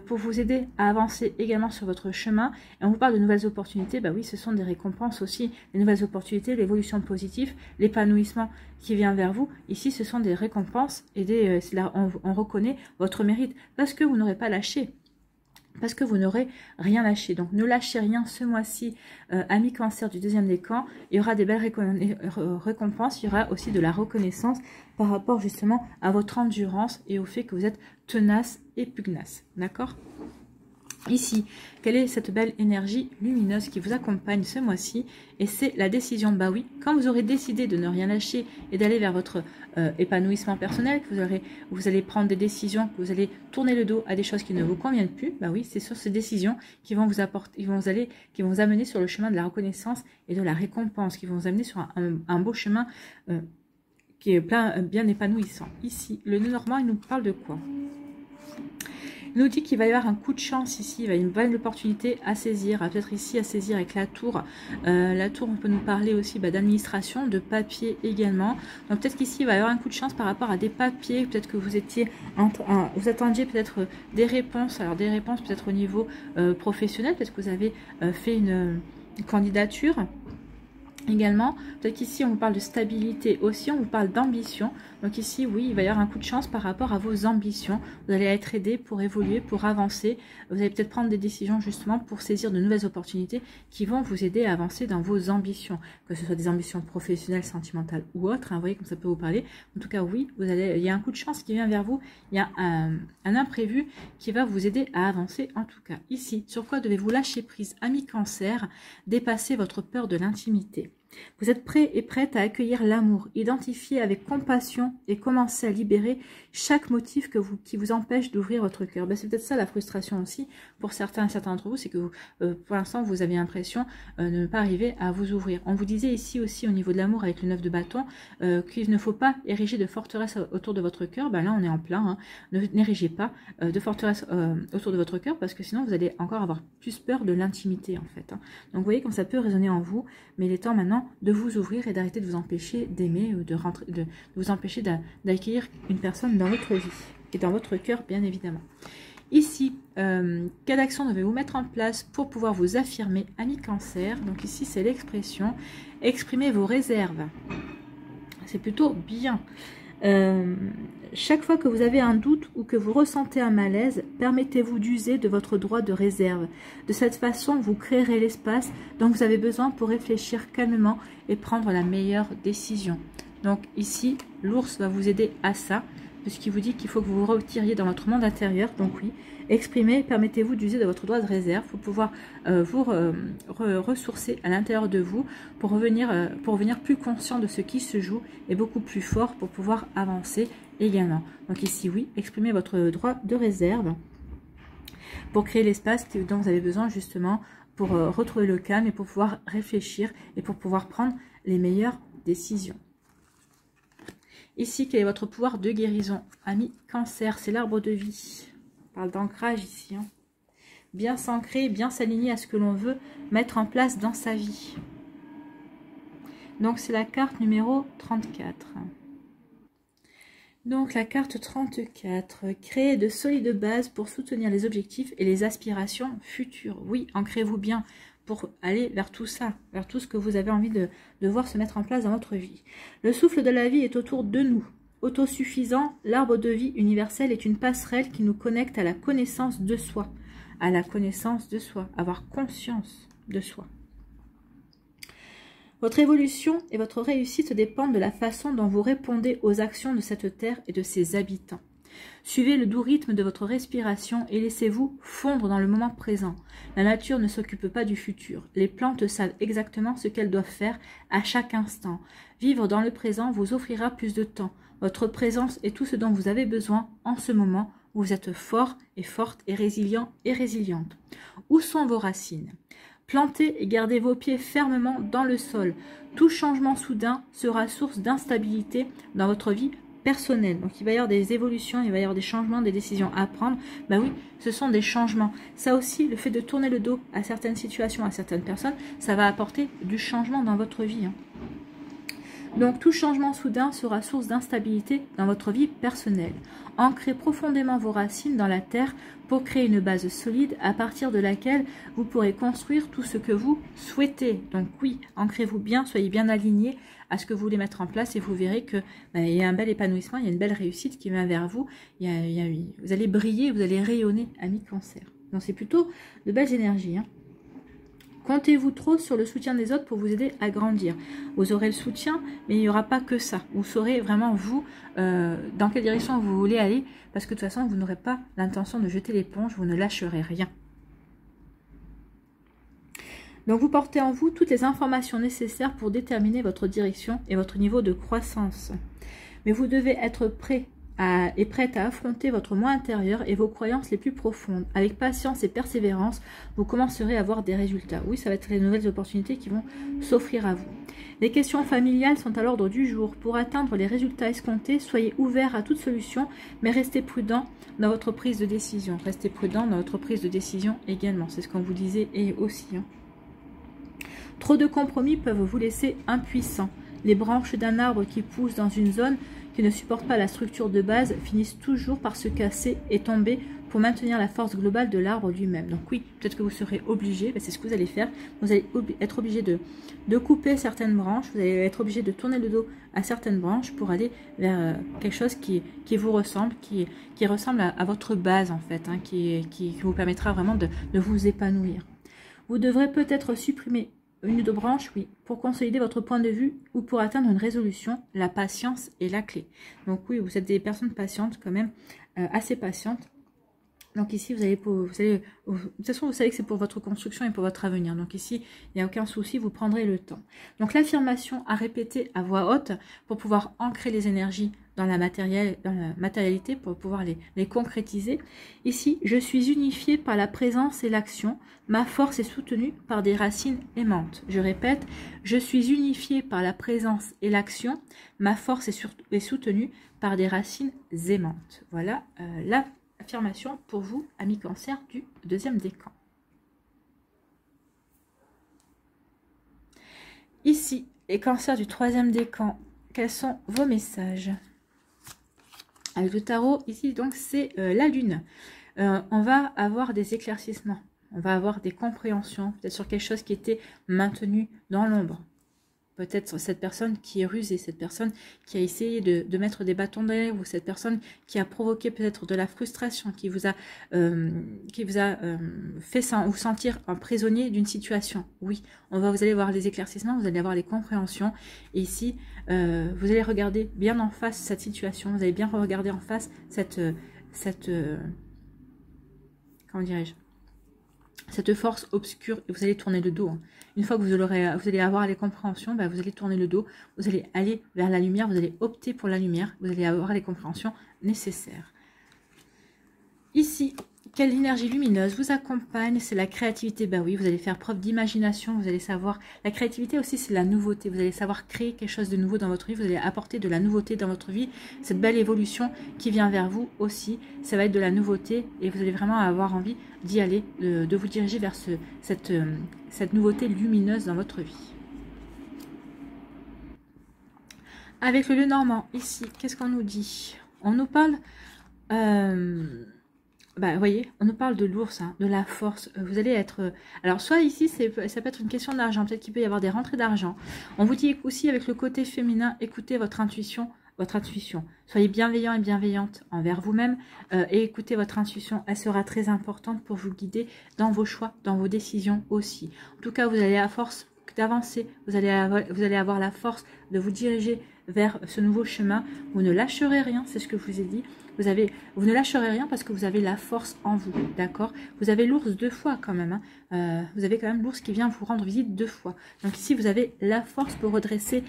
pour vous aider à avancer également sur votre chemin. Et on vous parle de nouvelles opportunités, ben oui, ce sont des récompenses aussi, les nouvelles opportunités, l'évolution positive, l'épanouissement qui vient vers vous. Ici, ce sont des récompenses et là, on reconnaît votre mérite parce que vous n'aurez pas lâché. Parce que vous n'aurez rien lâché. Donc, ne lâchez rien ce mois-ci, amis cancer du deuxième décan. Il y aura des belles récompenses. Il y aura aussi de la reconnaissance par rapport justement à votre endurance et au fait que vous êtes tenace et pugnace. D'accord ? Ici, quelle est cette belle énergie lumineuse qui vous accompagne ce mois-ci? Et c'est la décision. Bah oui, quand vous aurez décidé de ne rien lâcher et d'aller vers votre épanouissement personnel, que vous allez prendre des décisions, que vous allez tourner le dos à des choses qui ne vous conviennent plus, bah oui, c'est sur ces décisions qui vont vous apporter, qui vont vous amener sur le chemin de la reconnaissance et de la récompense, qui vont vous amener sur un beau chemin qui est bien épanouissant. Ici, le nœud normand, il nous parle de quoi? Il nous dit qu'il va y avoir un coup de chance ici, il va y avoir une belle opportunité à saisir, peut-être ici à saisir avec la tour. La tour, on peut nous parler aussi d'administration, de papier également. Donc peut-être qu'ici, il va y avoir un coup de chance par rapport à des papiers, peut-être que vous attendiez peut-être des réponses, alors des réponses peut-être au niveau professionnel, peut-être que vous avez fait une candidature. Également, peut-être qu'ici on vous parle de stabilité aussi, on vous parle d'ambition. Donc ici, oui, il va y avoir un coup de chance par rapport à vos ambitions. Vous allez être aidé pour évoluer, pour avancer. Vous allez peut-être prendre des décisions justement pour saisir de nouvelles opportunités qui vont vous aider à avancer dans vos ambitions. Que ce soit des ambitions professionnelles, sentimentales ou autres. Hein, vous voyez comme ça peut vous parler. En tout cas, oui, il y a un coup de chance qui vient vers vous. Il y a un imprévu qui va vous aider à avancer en tout cas. Ici, sur quoi devez-vous lâcher prise, ami cancer? Dépasser votre peur de l'intimité. Vous êtes prêt et prête à accueillir l'amour, identifier avec compassion et commencer à libérer chaque motif qui vous empêche d'ouvrir votre cœur. Ben, c'est peut-être ça la frustration aussi pour certains d'entre vous, c'est que vous, pour l'instant vous avez l'impression de ne pas arriver à vous ouvrir. On vous disait ici aussi au niveau de l'amour avec le 9 de bâton qu'il ne faut pas ériger de forteresse autour de votre cœur. Ben là on est en plein, hein. N'érigez pas de forteresse autour de votre cœur parce que sinon vous allez encore avoir plus peur de l'intimité en fait. Hein. Donc vous voyez comme ça peut résonner en vous, mais il est temps maintenant de vous ouvrir et d'arrêter de vous empêcher d'aimer ou de vous empêcher d'accueillir une personne dans votre vie et dans votre cœur bien évidemment. Ici, quelle action devez-vous mettre en place pour pouvoir vous affirmer, ami cancer? Donc ici c'est l'expression, exprimez vos réserves. C'est plutôt bien. Chaque fois que vous avez un doute ou que vous ressentez un malaise, permettez-vous d'user de votre droit de réserve. De cette façon, vous créerez l'espace dont vous avez besoin pour réfléchir calmement et prendre la meilleure décision. Donc ici, l'ours va vous aider à ça, puisqu'il vous dit qu'il faut que vous vous retiriez dans votre monde intérieur. Donc oui, exprimez, permettez-vous d'user de votre droit de réserve pour pouvoir vous ressourcer à l'intérieur de vous pour revenir plus conscient de ce qui se joue et beaucoup plus fort pour pouvoir avancer également. Donc ici, oui, exprimez votre droit de réserve. pour créer l'espace dont vous avez besoin justement pour retrouver le calme et pour pouvoir réfléchir et pour pouvoir prendre les meilleures décisions. Ici, quel est votre pouvoir de guérison? Ami Cancer, c'est l'arbre de vie. On parle d'ancrage ici. Hein. Bien s'ancrer, bien s'aligner à ce que l'on veut mettre en place dans sa vie. Donc, c'est la carte numéro 34. Donc, la carte 34. Créer de solides bases pour soutenir les objectifs et les aspirations futures. Oui, ancrez-vous bien pour aller vers tout ça, vers tout ce que vous avez envie de voir se mettre en place dans votre vie. Le souffle de la vie est autour de nous. Autosuffisant, l'arbre de vie universel est une passerelle qui nous connecte à la connaissance de soi. À la connaissance de soi, avoir conscience de soi. Votre évolution et votre réussite dépendent de la façon dont vous répondez aux actions de cette terre et de ses habitants. Suivez le doux rythme de votre respiration et laissez-vous fondre dans le moment présent. La nature ne s'occupe pas du futur. Les plantes savent exactement ce qu'elles doivent faire à chaque instant. Vivre dans le présent vous offrira plus de temps. Votre présence est tout ce dont vous avez besoin en ce moment où vous êtes fort et forte et résilient et résiliente. Où sont vos racines ? Plantez et gardez vos pieds fermement dans le sol. Tout changement soudain sera source d'instabilité dans votre vie personnelle. Donc il va y avoir des évolutions, il va y avoir des changements, des décisions à prendre. Ben oui, ce sont des changements. Ça aussi, le fait de tourner le dos à certaines situations, à certaines personnes, ça va apporter du changement dans votre vie. Hein. Donc tout changement soudain sera source d'instabilité dans votre vie personnelle. Ancrez profondément vos racines dans la terre pour créer une base solide à partir de laquelle vous pourrez construire tout ce que vous souhaitez. Donc oui, ancrez-vous bien, soyez bien alignés à ce que vous voulez mettre en place et vous verrez que il y a un bel épanouissement, il y a une belle réussite qui vient vers vous. Vous allez briller, vous allez rayonner, ami Cancer. Donc c'est plutôt de belles énergies. Hein. Comptez-vous trop sur le soutien des autres pour vous aider à grandir. Vous aurez le soutien, mais il n'y aura pas que ça. Vous saurez vraiment, vous, dans quelle direction vous voulez aller, parce que de toute façon, vous n'aurez pas l'intention de jeter l'éponge, vous ne lâcherez rien. Donc, vous portez en vous toutes les informations nécessaires pour déterminer votre direction et votre niveau de croissance. Mais vous devez être prêt et prête à affronter votre moi intérieur et vos croyances les plus profondes. Avec patience et persévérance, vous commencerez à avoir des résultats. Oui, ça va être les nouvelles opportunités qui vont s'offrir à vous. Les questions familiales sont à l'ordre du jour. Pour atteindre les résultats escomptés, soyez ouvert à toute solution, mais restez prudent dans votre prise de décision. Restez prudent dans votre prise de décision également. C'est ce qu'on vous disait et aussi. Hein. Trop de compromis peuvent vous laisser impuissant. Les branches d'un arbre qui pousse dans une zone qui ne supportent pas la structure de base finissent toujours par se casser et tomber pour maintenir la force globale de l'arbre lui-même. Donc oui, peut-être que vous serez obligé, c'est ce que vous allez faire, vous allez être obligé de couper certaines branches, vous allez être obligé de tourner le dos à certaines branches pour aller vers quelque chose qui vous ressemble, qui ressemble à votre base en fait, hein, qui vous permettra vraiment de vous épanouir. Vous devrez peut-être supprimer une ou deux branches, oui, pour consolider votre point de vue ou pour atteindre une résolution. La patience est la clé. Donc oui, vous êtes des personnes patientes quand même, assez patientes. Donc ici, vous allez, de toute façon, vous savez que c'est pour votre construction et pour votre avenir. Donc ici, il n'y a aucun souci, vous prendrez le temps. Donc l'affirmation à répéter à voix haute pour pouvoir ancrer les énergies dans la matérialité, pour pouvoir les concrétiser. Ici, je suis unifiée par la présence et l'action. Ma force est soutenue par des racines aimantes. Je répète, je suis unifiée par la présence et l'action. Ma force est soutenue par des racines aimantes. Voilà la affirmation pour vous, amis Cancer du deuxième décan. Ici, les Cancers du troisième décan, quels sont vos messages? Avec le tarot, ici, donc, c'est la lune. On va avoir des éclaircissements, on va avoir des compréhensions, peut-être sur quelque chose qui était maintenu dans l'ombre. Peut-être cette personne qui est rusée, cette personne qui a essayé de mettre des bâtons dans les roues, cette personne qui a provoqué peut-être de la frustration, qui vous a fait vous sentir un prisonnier d'une situation. Oui, vous allez voir les éclaircissements, vous allez avoir les compréhensions. Et ici, vous allez regarder bien en face cette situation, vous allez bien regarder en face comment dirais-je, cette force obscure, et vous allez tourner le dos. Hein. Une fois que vous allez avoir les compréhensions, vous allez tourner le dos, vous allez aller vers la lumière, vous allez opter pour la lumière, vous allez avoir les compréhensions nécessaires. Ici, quelle énergie lumineuse vous accompagne? C'est la créativité. Ben oui, vous allez faire preuve d'imagination, vous allez savoir. La créativité aussi, c'est la nouveauté. Vous allez savoir créer quelque chose de nouveau dans votre vie. Vous allez apporter de la nouveauté dans votre vie. Cette belle évolution qui vient vers vous aussi, ça va être de la nouveauté et vous allez vraiment avoir envie d'y aller, de vous diriger vers cette nouveauté lumineuse dans votre vie. Avec le Lenormand, ici, qu'est-ce qu'on nous dit? On nous parle... vous voyez, on nous parle de l'ours, hein, de la force. Vous allez être... alors, soit ici, ça peut être une question d'argent. Peut-être qu'il peut y avoir des rentrées d'argent. On vous dit aussi, avec le côté féminin, écoutez votre intuition. Soyez bienveillant et bienveillante envers vous-même. Et écoutez votre intuition. Elle sera très importante pour vous guider dans vos choix, dans vos décisions aussi. En tout cas, vous allez à force d'avancer. Vous allez avoir la force de vous diriger vers ce nouveau chemin. Vous ne lâcherez rien, c'est ce que je vous ai dit. Vous ne lâcherez rien parce que vous avez la force en vous, d'accord? Vous avez l'ours 2 fois quand même. Hein. Vous avez quand même l'ours qui vient vous rendre visite 2 fois. Donc ici, vous avez la force pour redresser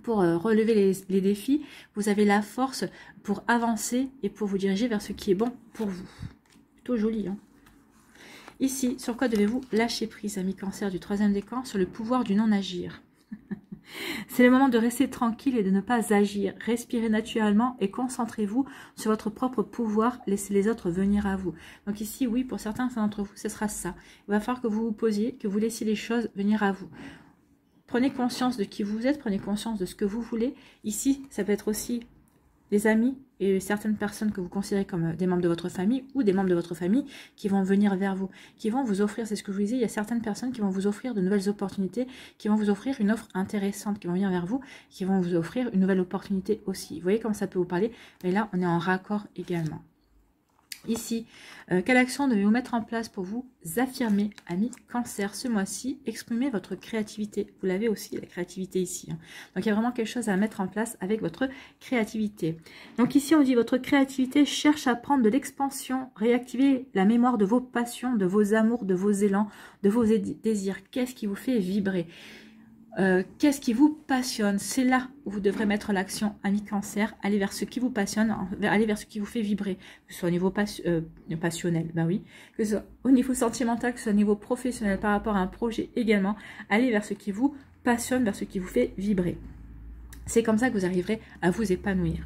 pour relever les défis. Vous avez la force pour avancer et pour vous diriger vers ce qui est bon pour vous. Plutôt joli, hein? Ici, sur quoi devez-vous lâcher prise, amis Cancer du 3e décan? Sur le pouvoir du non-agir. C'est le moment de rester tranquille et de ne pas agir. Respirez naturellement et concentrez-vous sur votre propre pouvoir. Laissez les autres venir à vous. Donc ici, oui, pour certains d'entre vous, ce sera ça. Il va falloir que vous vous posiez, que vous laissiez les choses venir à vous. Prenez conscience de qui vous êtes, prenez conscience de ce que vous voulez. Ici, ça peut être aussi des amis et certaines personnes que vous considérez comme des membres de votre famille ou des membres de votre famille qui vont venir vers vous, qui vont vous offrir, c'est ce que je vous disais, il y a certaines personnes qui vont vous offrir de nouvelles opportunités, qui vont vous offrir une offre intéressante, qui vont venir vers vous, qui vont vous offrir une nouvelle opportunité aussi. Vous voyez comment ça peut vous parler, mais là on est en raccord également. Ici, quelle action devez-vous mettre en place pour vous affirmer, amis Cancer, ce mois-ci? Exprimez votre créativité. Vous l'avez aussi, la créativité ici. Hein. Donc, il y a vraiment quelque chose à mettre en place avec votre créativité. Donc, ici, on dit votre créativité cherche à prendre de l'expansion, réactiver la mémoire de vos passions, de vos amours, de vos élans, de vos désirs. Qu'est-ce qui vous fait vibrer? Qu'est-ce qui vous passionne? C'est là où vous devrez mettre l'action, amis Cancer. Allez vers ce qui vous passionne, allez vers ce qui vous fait vibrer, que ce soit au niveau passionnel, ben oui, que ce soit au niveau sentimental, que ce soit au niveau professionnel, par rapport à un projet également. Allez vers ce qui vous passionne, vers ce qui vous fait vibrer. C'est comme ça que vous arriverez à vous épanouir.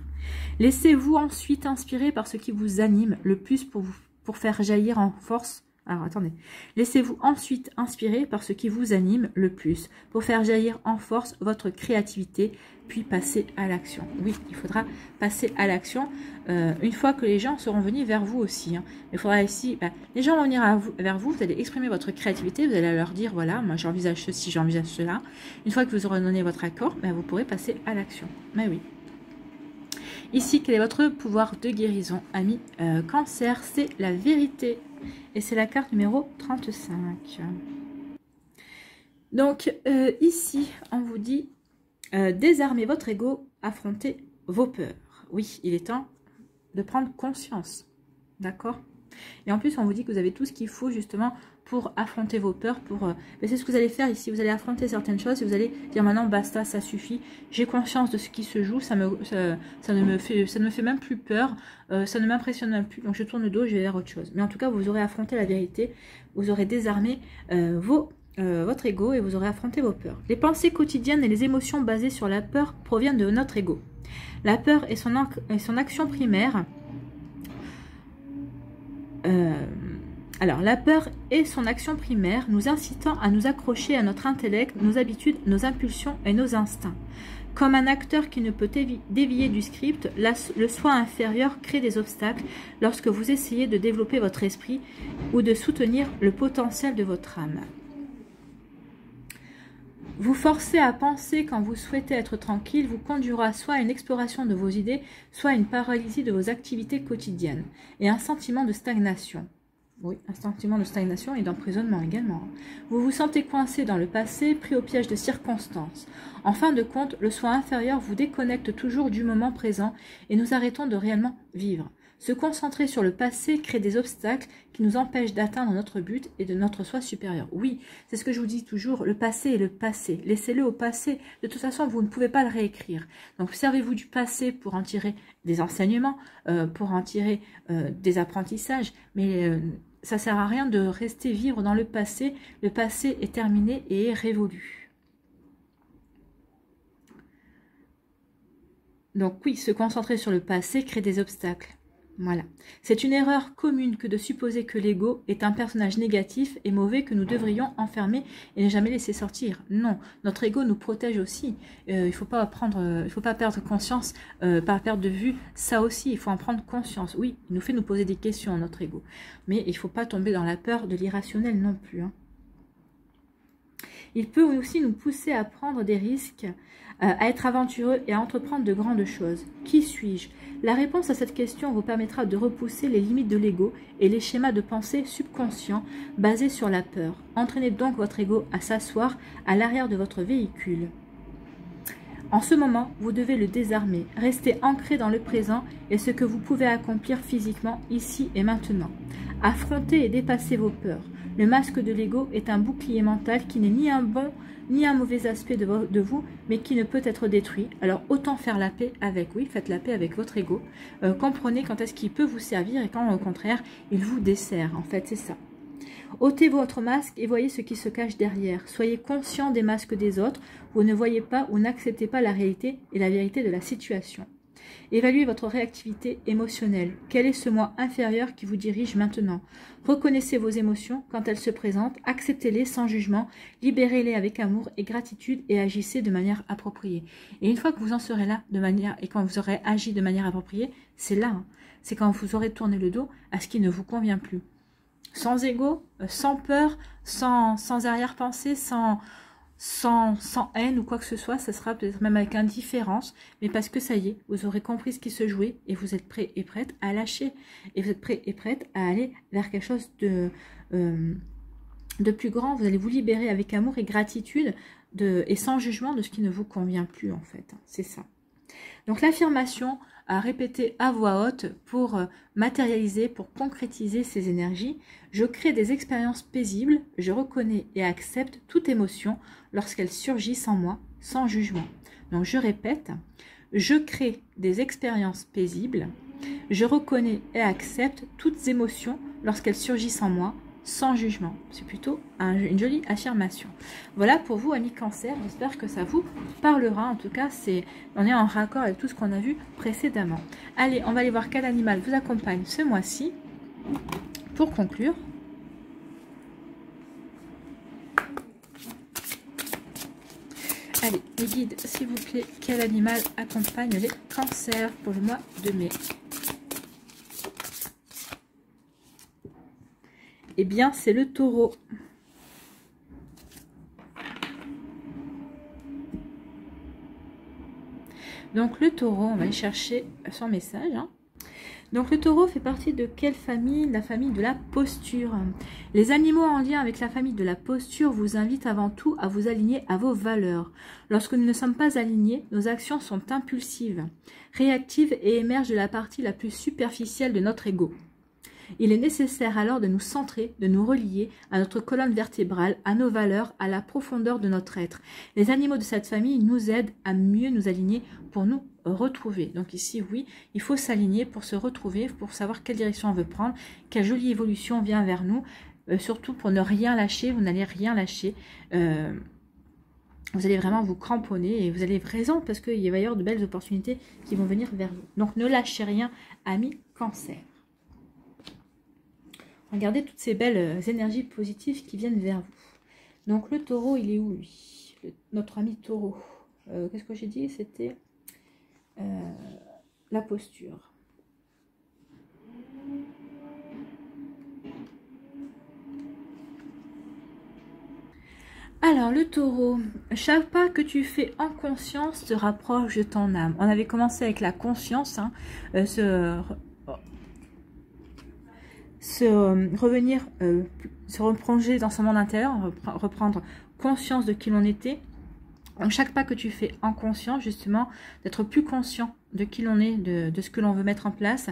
Laissez-vous ensuite inspirer par ce qui vous anime le plus pour faire jaillir en force. Alors, attendez. Laissez-vous ensuite inspirer par ce qui vous anime le plus pour faire jaillir en force votre créativité, puis passer à l'action. Oui, il faudra passer à l'action une fois que les gens seront venus vers vous aussi. Hein. Il faudra ici, les gens vont venir vers vous, vous allez exprimer votre créativité, vous allez leur dire, voilà, moi j'envisage ceci, j'envisage cela. Une fois que vous aurez donné votre accord, vous pourrez passer à l'action. Mais oui. Ici, quel est votre pouvoir de guérison, amis Cancer? C'est la vérité. Et c'est la carte numéro 35. Donc, ici, on vous dit désarmez votre ego, affrontez vos peurs. Oui, il est temps de prendre conscience. D'accord? Et en plus, on vous dit que vous avez tout ce qu'il faut justement pour affronter vos peurs. C'est ce que vous allez faire ici. Vous allez affronter certaines choses et vous allez dire maintenant basta, ça suffit. J'ai conscience de ce qui se joue. Ça ne me fait même plus peur. Ça ne m'impressionne même plus. Donc je tourne le dos, je vais vers autre chose. Mais en tout cas, vous aurez affronté la vérité. Vous aurez désarmé votre ego et vous aurez affronté vos peurs. Les pensées quotidiennes et les émotions basées sur la peur proviennent de notre ego. La peur est son action primaire. Alors, la peur est son action primaire, nous incitant à nous accrocher à notre intellect, nos habitudes, nos impulsions et nos instincts. Comme un acteur qui ne peut dévier du script, le soi inférieur crée des obstacles lorsque vous essayez de développer votre esprit ou de soutenir le potentiel de votre âme. Vous forcer à penser quand vous souhaitez être tranquille vous conduira soit à une exploration de vos idées, soit à une paralysie de vos activités quotidiennes et un sentiment de stagnation. Oui, un sentiment de stagnation et d'emprisonnement également. Vous vous sentez coincé dans le passé, pris au piège de circonstances. En fin de compte, le soi inférieur vous déconnecte toujours du moment présent et nous arrêtons de réellement vivre. Se concentrer sur le passé crée des obstacles qui nous empêchent d'atteindre notre but et de notre soi supérieur. Oui, c'est ce que je vous dis toujours, le passé est le passé. Laissez-le au passé. De toute façon, vous ne pouvez pas le réécrire. Donc, servez-vous du passé pour en tirer des enseignements, pour en tirer des apprentissages, mais ça ne sert à rien de rester vivre dans le passé. Le passé est terminé et est révolu. Donc oui, se concentrer sur le passé crée des obstacles. Voilà. C'est une erreur commune que de supposer que l'ego est un personnage négatif et mauvais que nous devrions enfermer et ne jamais laisser sortir. Non, notre ego nous protège aussi. Il ne faut pas perdre conscience, pas perdre de vue ça aussi. Il faut en prendre conscience. Oui, il nous fait nous poser des questions, notre ego. Mais il ne faut pas tomber dans la peur de l'irrationnel non plus. Hein. Il peut aussi nous pousser à prendre des risques, à être aventureux et à entreprendre de grandes choses. Qui suis-je? La réponse à cette question vous permettra de repousser les limites de l'ego et les schémas de pensée subconscients basés sur la peur. Entraînez donc votre ego à s'asseoir à l'arrière de votre véhicule. En ce moment, vous devez le désarmer. Restez ancré dans le présent et ce que vous pouvez accomplir physiquement ici et maintenant. Affrontez et dépassez vos peurs. Le masque de l'ego est un bouclier mental qui n'est ni un bon ni un mauvais aspect de vous, mais qui ne peut être détruit. Alors autant faire la paix avec, oui, faites la paix avec votre ego. Comprenez quand est-ce qu'il peut vous servir et quand au contraire, il vous dessert. En fait, c'est ça. Ôtez votre masque et voyez ce qui se cache derrière. Soyez conscient des masques des autres. Vous ne voyez pas ou n'acceptez pas la réalité et la vérité de la situation. Évaluez votre réactivité émotionnelle. Quel est ce moi inférieur qui vous dirige maintenant? Reconnaissez vos émotions quand elles se présentent, acceptez-les sans jugement, libérez-les avec amour et gratitude et agissez de manière appropriée. Et une fois que vous en serez là, quand vous aurez agi de manière appropriée, c'est là. Hein. C'est quand vous aurez tourné le dos à ce qui ne vous convient plus. Sans ego, sans peur, sans arrière-pensée, sans haine ou quoi que ce soit, ça sera peut-être même avec indifférence, mais parce que ça y est, vous aurez compris ce qui se jouait et vous êtes prêt et prête à lâcher. Et vous êtes prêt et prête à aller vers quelque chose de plus grand. Vous allez vous libérer avec amour et gratitude et sans jugement de ce qui ne vous convient plus en fait. C'est ça. Donc l'affirmation à répéter à voix haute pour matérialiser, pour concrétiser ces énergies. Je crée des expériences paisibles, je reconnais et accepte toute émotion lorsqu'elle surgit en moi, sans jugement. Donc je répète, je crée des expériences paisibles, je reconnais et accepte toutes émotions lorsqu'elles surgissent en moi, sans jugement. C'est plutôt une jolie affirmation. Voilà pour vous, amis Cancer. J'espère que ça vous parlera. En tout cas, on est en raccord avec tout ce qu'on a vu précédemment. Allez, on va aller voir quel animal vous accompagne ce mois-ci. Pour conclure. Allez, les guides, s'il vous plaît, quel animal accompagne les Cancers pour le mois de mai? Eh bien, c'est le taureau. Donc, le taureau, on va aller chercher son message. Hein. Donc, le taureau fait partie de quelle famille? La famille de la posture. Les animaux en lien avec la famille de la posture vous invitent avant tout à vous aligner à vos valeurs. Lorsque nous ne sommes pas alignés, nos actions sont impulsives, réactives et émergent de la partie la plus superficielle de notre ego. Il est nécessaire alors de nous centrer, de nous relier à notre colonne vertébrale, à nos valeurs, à la profondeur de notre être. Les animaux de cette famille nous aident à mieux nous aligner pour nous retrouver. Donc ici, oui, il faut s'aligner pour se retrouver, pour savoir quelle direction on veut prendre, quelle jolie évolution vient vers nous, surtout pour ne rien lâcher, vous n'allez rien lâcher. Vous allez vraiment vous cramponner et vous allez raison parce qu'il va y avoir de belles opportunités qui vont venir vers vous. Donc ne lâchez rien, amis Cancer. Regardez toutes ces belles énergies positives qui viennent vers vous. Donc le taureau, il est où lui? Notre ami taureau. Qu'est-ce que j'ai dit? C'était la posture. Alors le taureau, chaque pas que tu fais en conscience te rapproche de ton âme. On avait commencé avec la conscience, hein, se replonger dans son monde intérieur, reprendre conscience de qui l'on était. Donc chaque pas que tu fais en conscience, justement, d'être plus conscient de qui l'on est, de ce que l'on veut mettre en place,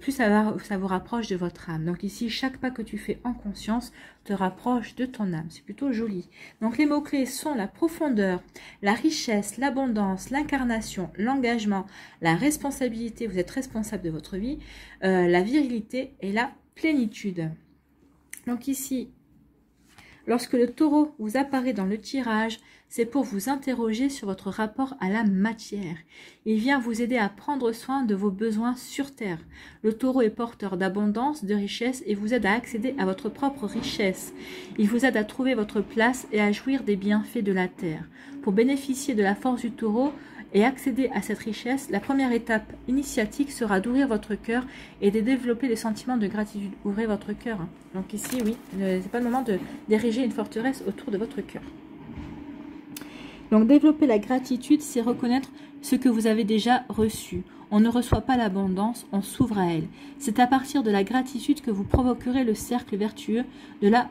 plus ça vous rapproche de votre âme. Donc ici, chaque pas que tu fais en conscience te rapproche de ton âme. C'est plutôt joli. Donc les mots-clés sont la profondeur, la richesse, l'abondance, l'incarnation, l'engagement, la responsabilité, vous êtes responsable de votre vie, la virilité et la plénitude. Donc ici, lorsque le taureau vous apparaît dans le tirage, c'est pour vous interroger sur votre rapport à la matière. Il vient vous aider à prendre soin de vos besoins sur terre. Le taureau est porteur d'abondance, de richesse et vous aide à accéder à votre propre richesse. Il vous aide à trouver votre place et à jouir des bienfaits de la terre. Pour bénéficier de la force du taureau et accéder à cette richesse, la première étape initiatique sera d'ouvrir votre cœur et de développer des sentiments de gratitude. Ouvrez votre cœur. Donc ici, oui, c'est pas le moment d'ériger une forteresse autour de votre cœur. Donc développer la gratitude, c'est reconnaître ce que vous avez déjà reçu. On ne reçoit pas l'abondance, on s'ouvre à elle. C'est à partir de la gratitude que vous provoquerez le cercle vertueux de la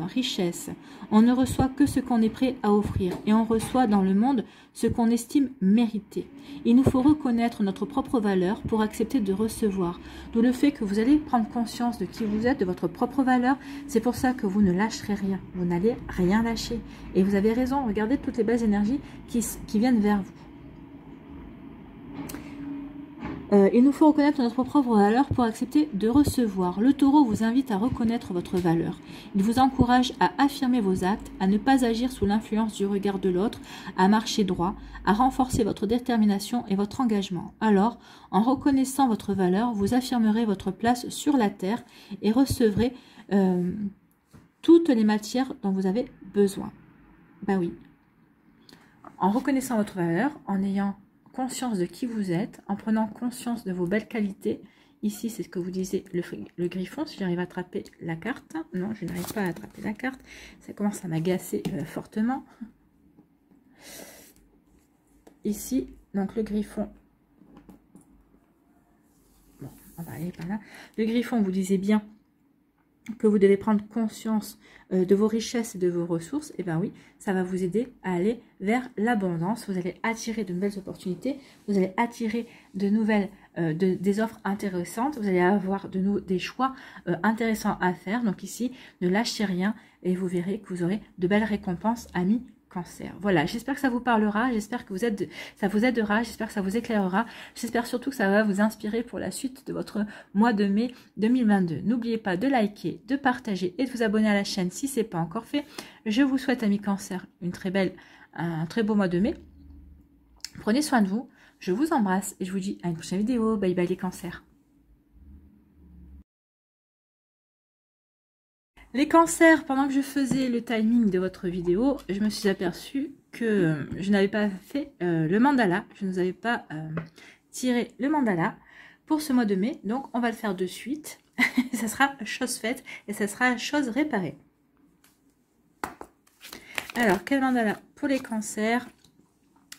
richesse. On ne reçoit que ce qu'on est prêt à offrir et on reçoit dans le monde ce qu'on estime mériter. Il nous faut reconnaître notre propre valeur pour accepter de recevoir. D'où le fait que vous allez prendre conscience de qui vous êtes, de votre propre valeur. C'est pour ça que vous ne lâcherez rien. Vous n'allez rien lâcher. Et vous avez raison, regardez toutes les belles énergies qui viennent vers vous. Il nous faut reconnaître notre propre valeur pour accepter de recevoir. Le taureau vous invite à reconnaître votre valeur. Il vous encourage à affirmer vos actes, à ne pas agir sous l'influence du regard de l'autre, à marcher droit, à renforcer votre détermination et votre engagement. Alors, en reconnaissant votre valeur, vous affirmerez votre place sur la terre et recevrez toutes les matières dont vous avez besoin. Ben oui. En reconnaissant votre valeur, en ayant conscience de qui vous êtes, en prenant conscience de vos belles qualités. Ici, c'est ce que vous disiez, le griffon, si j'arrive à attraper la carte. Non, je n'arrive pas à attraper la carte. Ça commence à m'agacer fortement. Ici, donc le griffon. Bon, on va aller par là. Le griffon, vous disiez bien que vous devez prendre conscience de vos richesses et de vos ressources, et bien oui, ça va vous aider à aller vers l'abondance. Vous allez attirer de nouvelles opportunités, vous allez attirer de nouvelles, des offres intéressantes, vous allez avoir des choix intéressants à faire. Donc ici, ne lâchez rien et vous verrez que vous aurez de belles récompenses, amis Cancer. Voilà, j'espère que ça vous parlera, j'espère que ça vous aidera, j'espère que ça vous éclairera, j'espère surtout que ça va vous inspirer pour la suite de votre mois de mai 2022. N'oubliez pas de liker, de partager et de vous abonner à la chaîne si ce n'est pas encore fait. Je vous souhaite, amis Cancer, un très beau mois de mai. Prenez soin de vous, je vous embrasse et je vous dis à une prochaine vidéo. Bye bye les Cancers. Les Cancers, pendant que je faisais le timing de votre vidéo, je me suis aperçue que je n'avais pas fait le mandala. Je ne vous avais pas tiré le mandala pour ce mois de mai. Donc, on va le faire de suite. Ça sera chose faite et ça sera chose réparée. Alors, quel mandala pour les Cancers?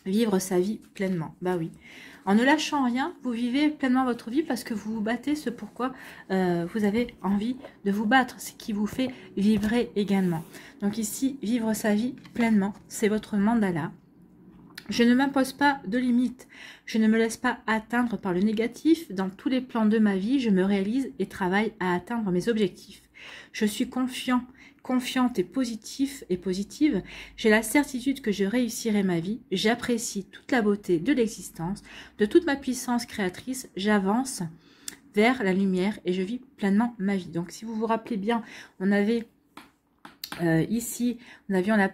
Vivre sa vie pleinement. Bah oui. En ne lâchant rien, vous vivez pleinement votre vie parce que vous vous battez ce pourquoi vous avez envie de vous battre, ce qui vous fait vibrer également. Donc ici, vivre sa vie pleinement, c'est votre mandala. Je ne m'impose pas de limites, je ne me laisse pas atteindre par le négatif. Dans tous les plans de ma vie, je me réalise et travaille à atteindre mes objectifs. Je suis confiante et positive, j'ai la certitude que je réussirai ma vie, j'apprécie toute la beauté de l'existence, de toute ma puissance créatrice, j'avance vers la lumière et je vis pleinement ma vie. Donc si vous vous rappelez bien, on avait ici, nous avions la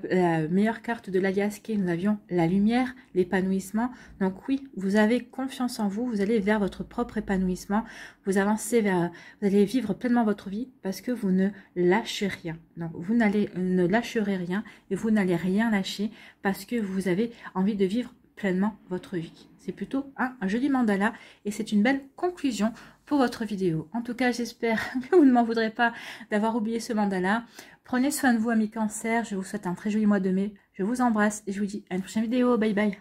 meilleure carte de l'Aliasque, nous avions la lumière, l'épanouissement. Donc oui, vous avez confiance en vous, vous allez vers votre propre épanouissement, vous avancez vers, vous allez vivre pleinement votre vie parce que vous ne lâchez rien. Donc vous ne lâcherez rien et vous n'allez rien lâcher parce que vous avez envie de vivre pleinement votre vie. C'est plutôt un joli mandala et c'est une belle conclusion pour votre vidéo. En tout cas, j'espère que vous ne m'en voudrez pas d'avoir oublié ce mandala. Prenez soin de vous, amis Cancer. Je vous souhaite un très joli mois de mai. Je vous embrasse et je vous dis à une prochaine vidéo. Bye bye.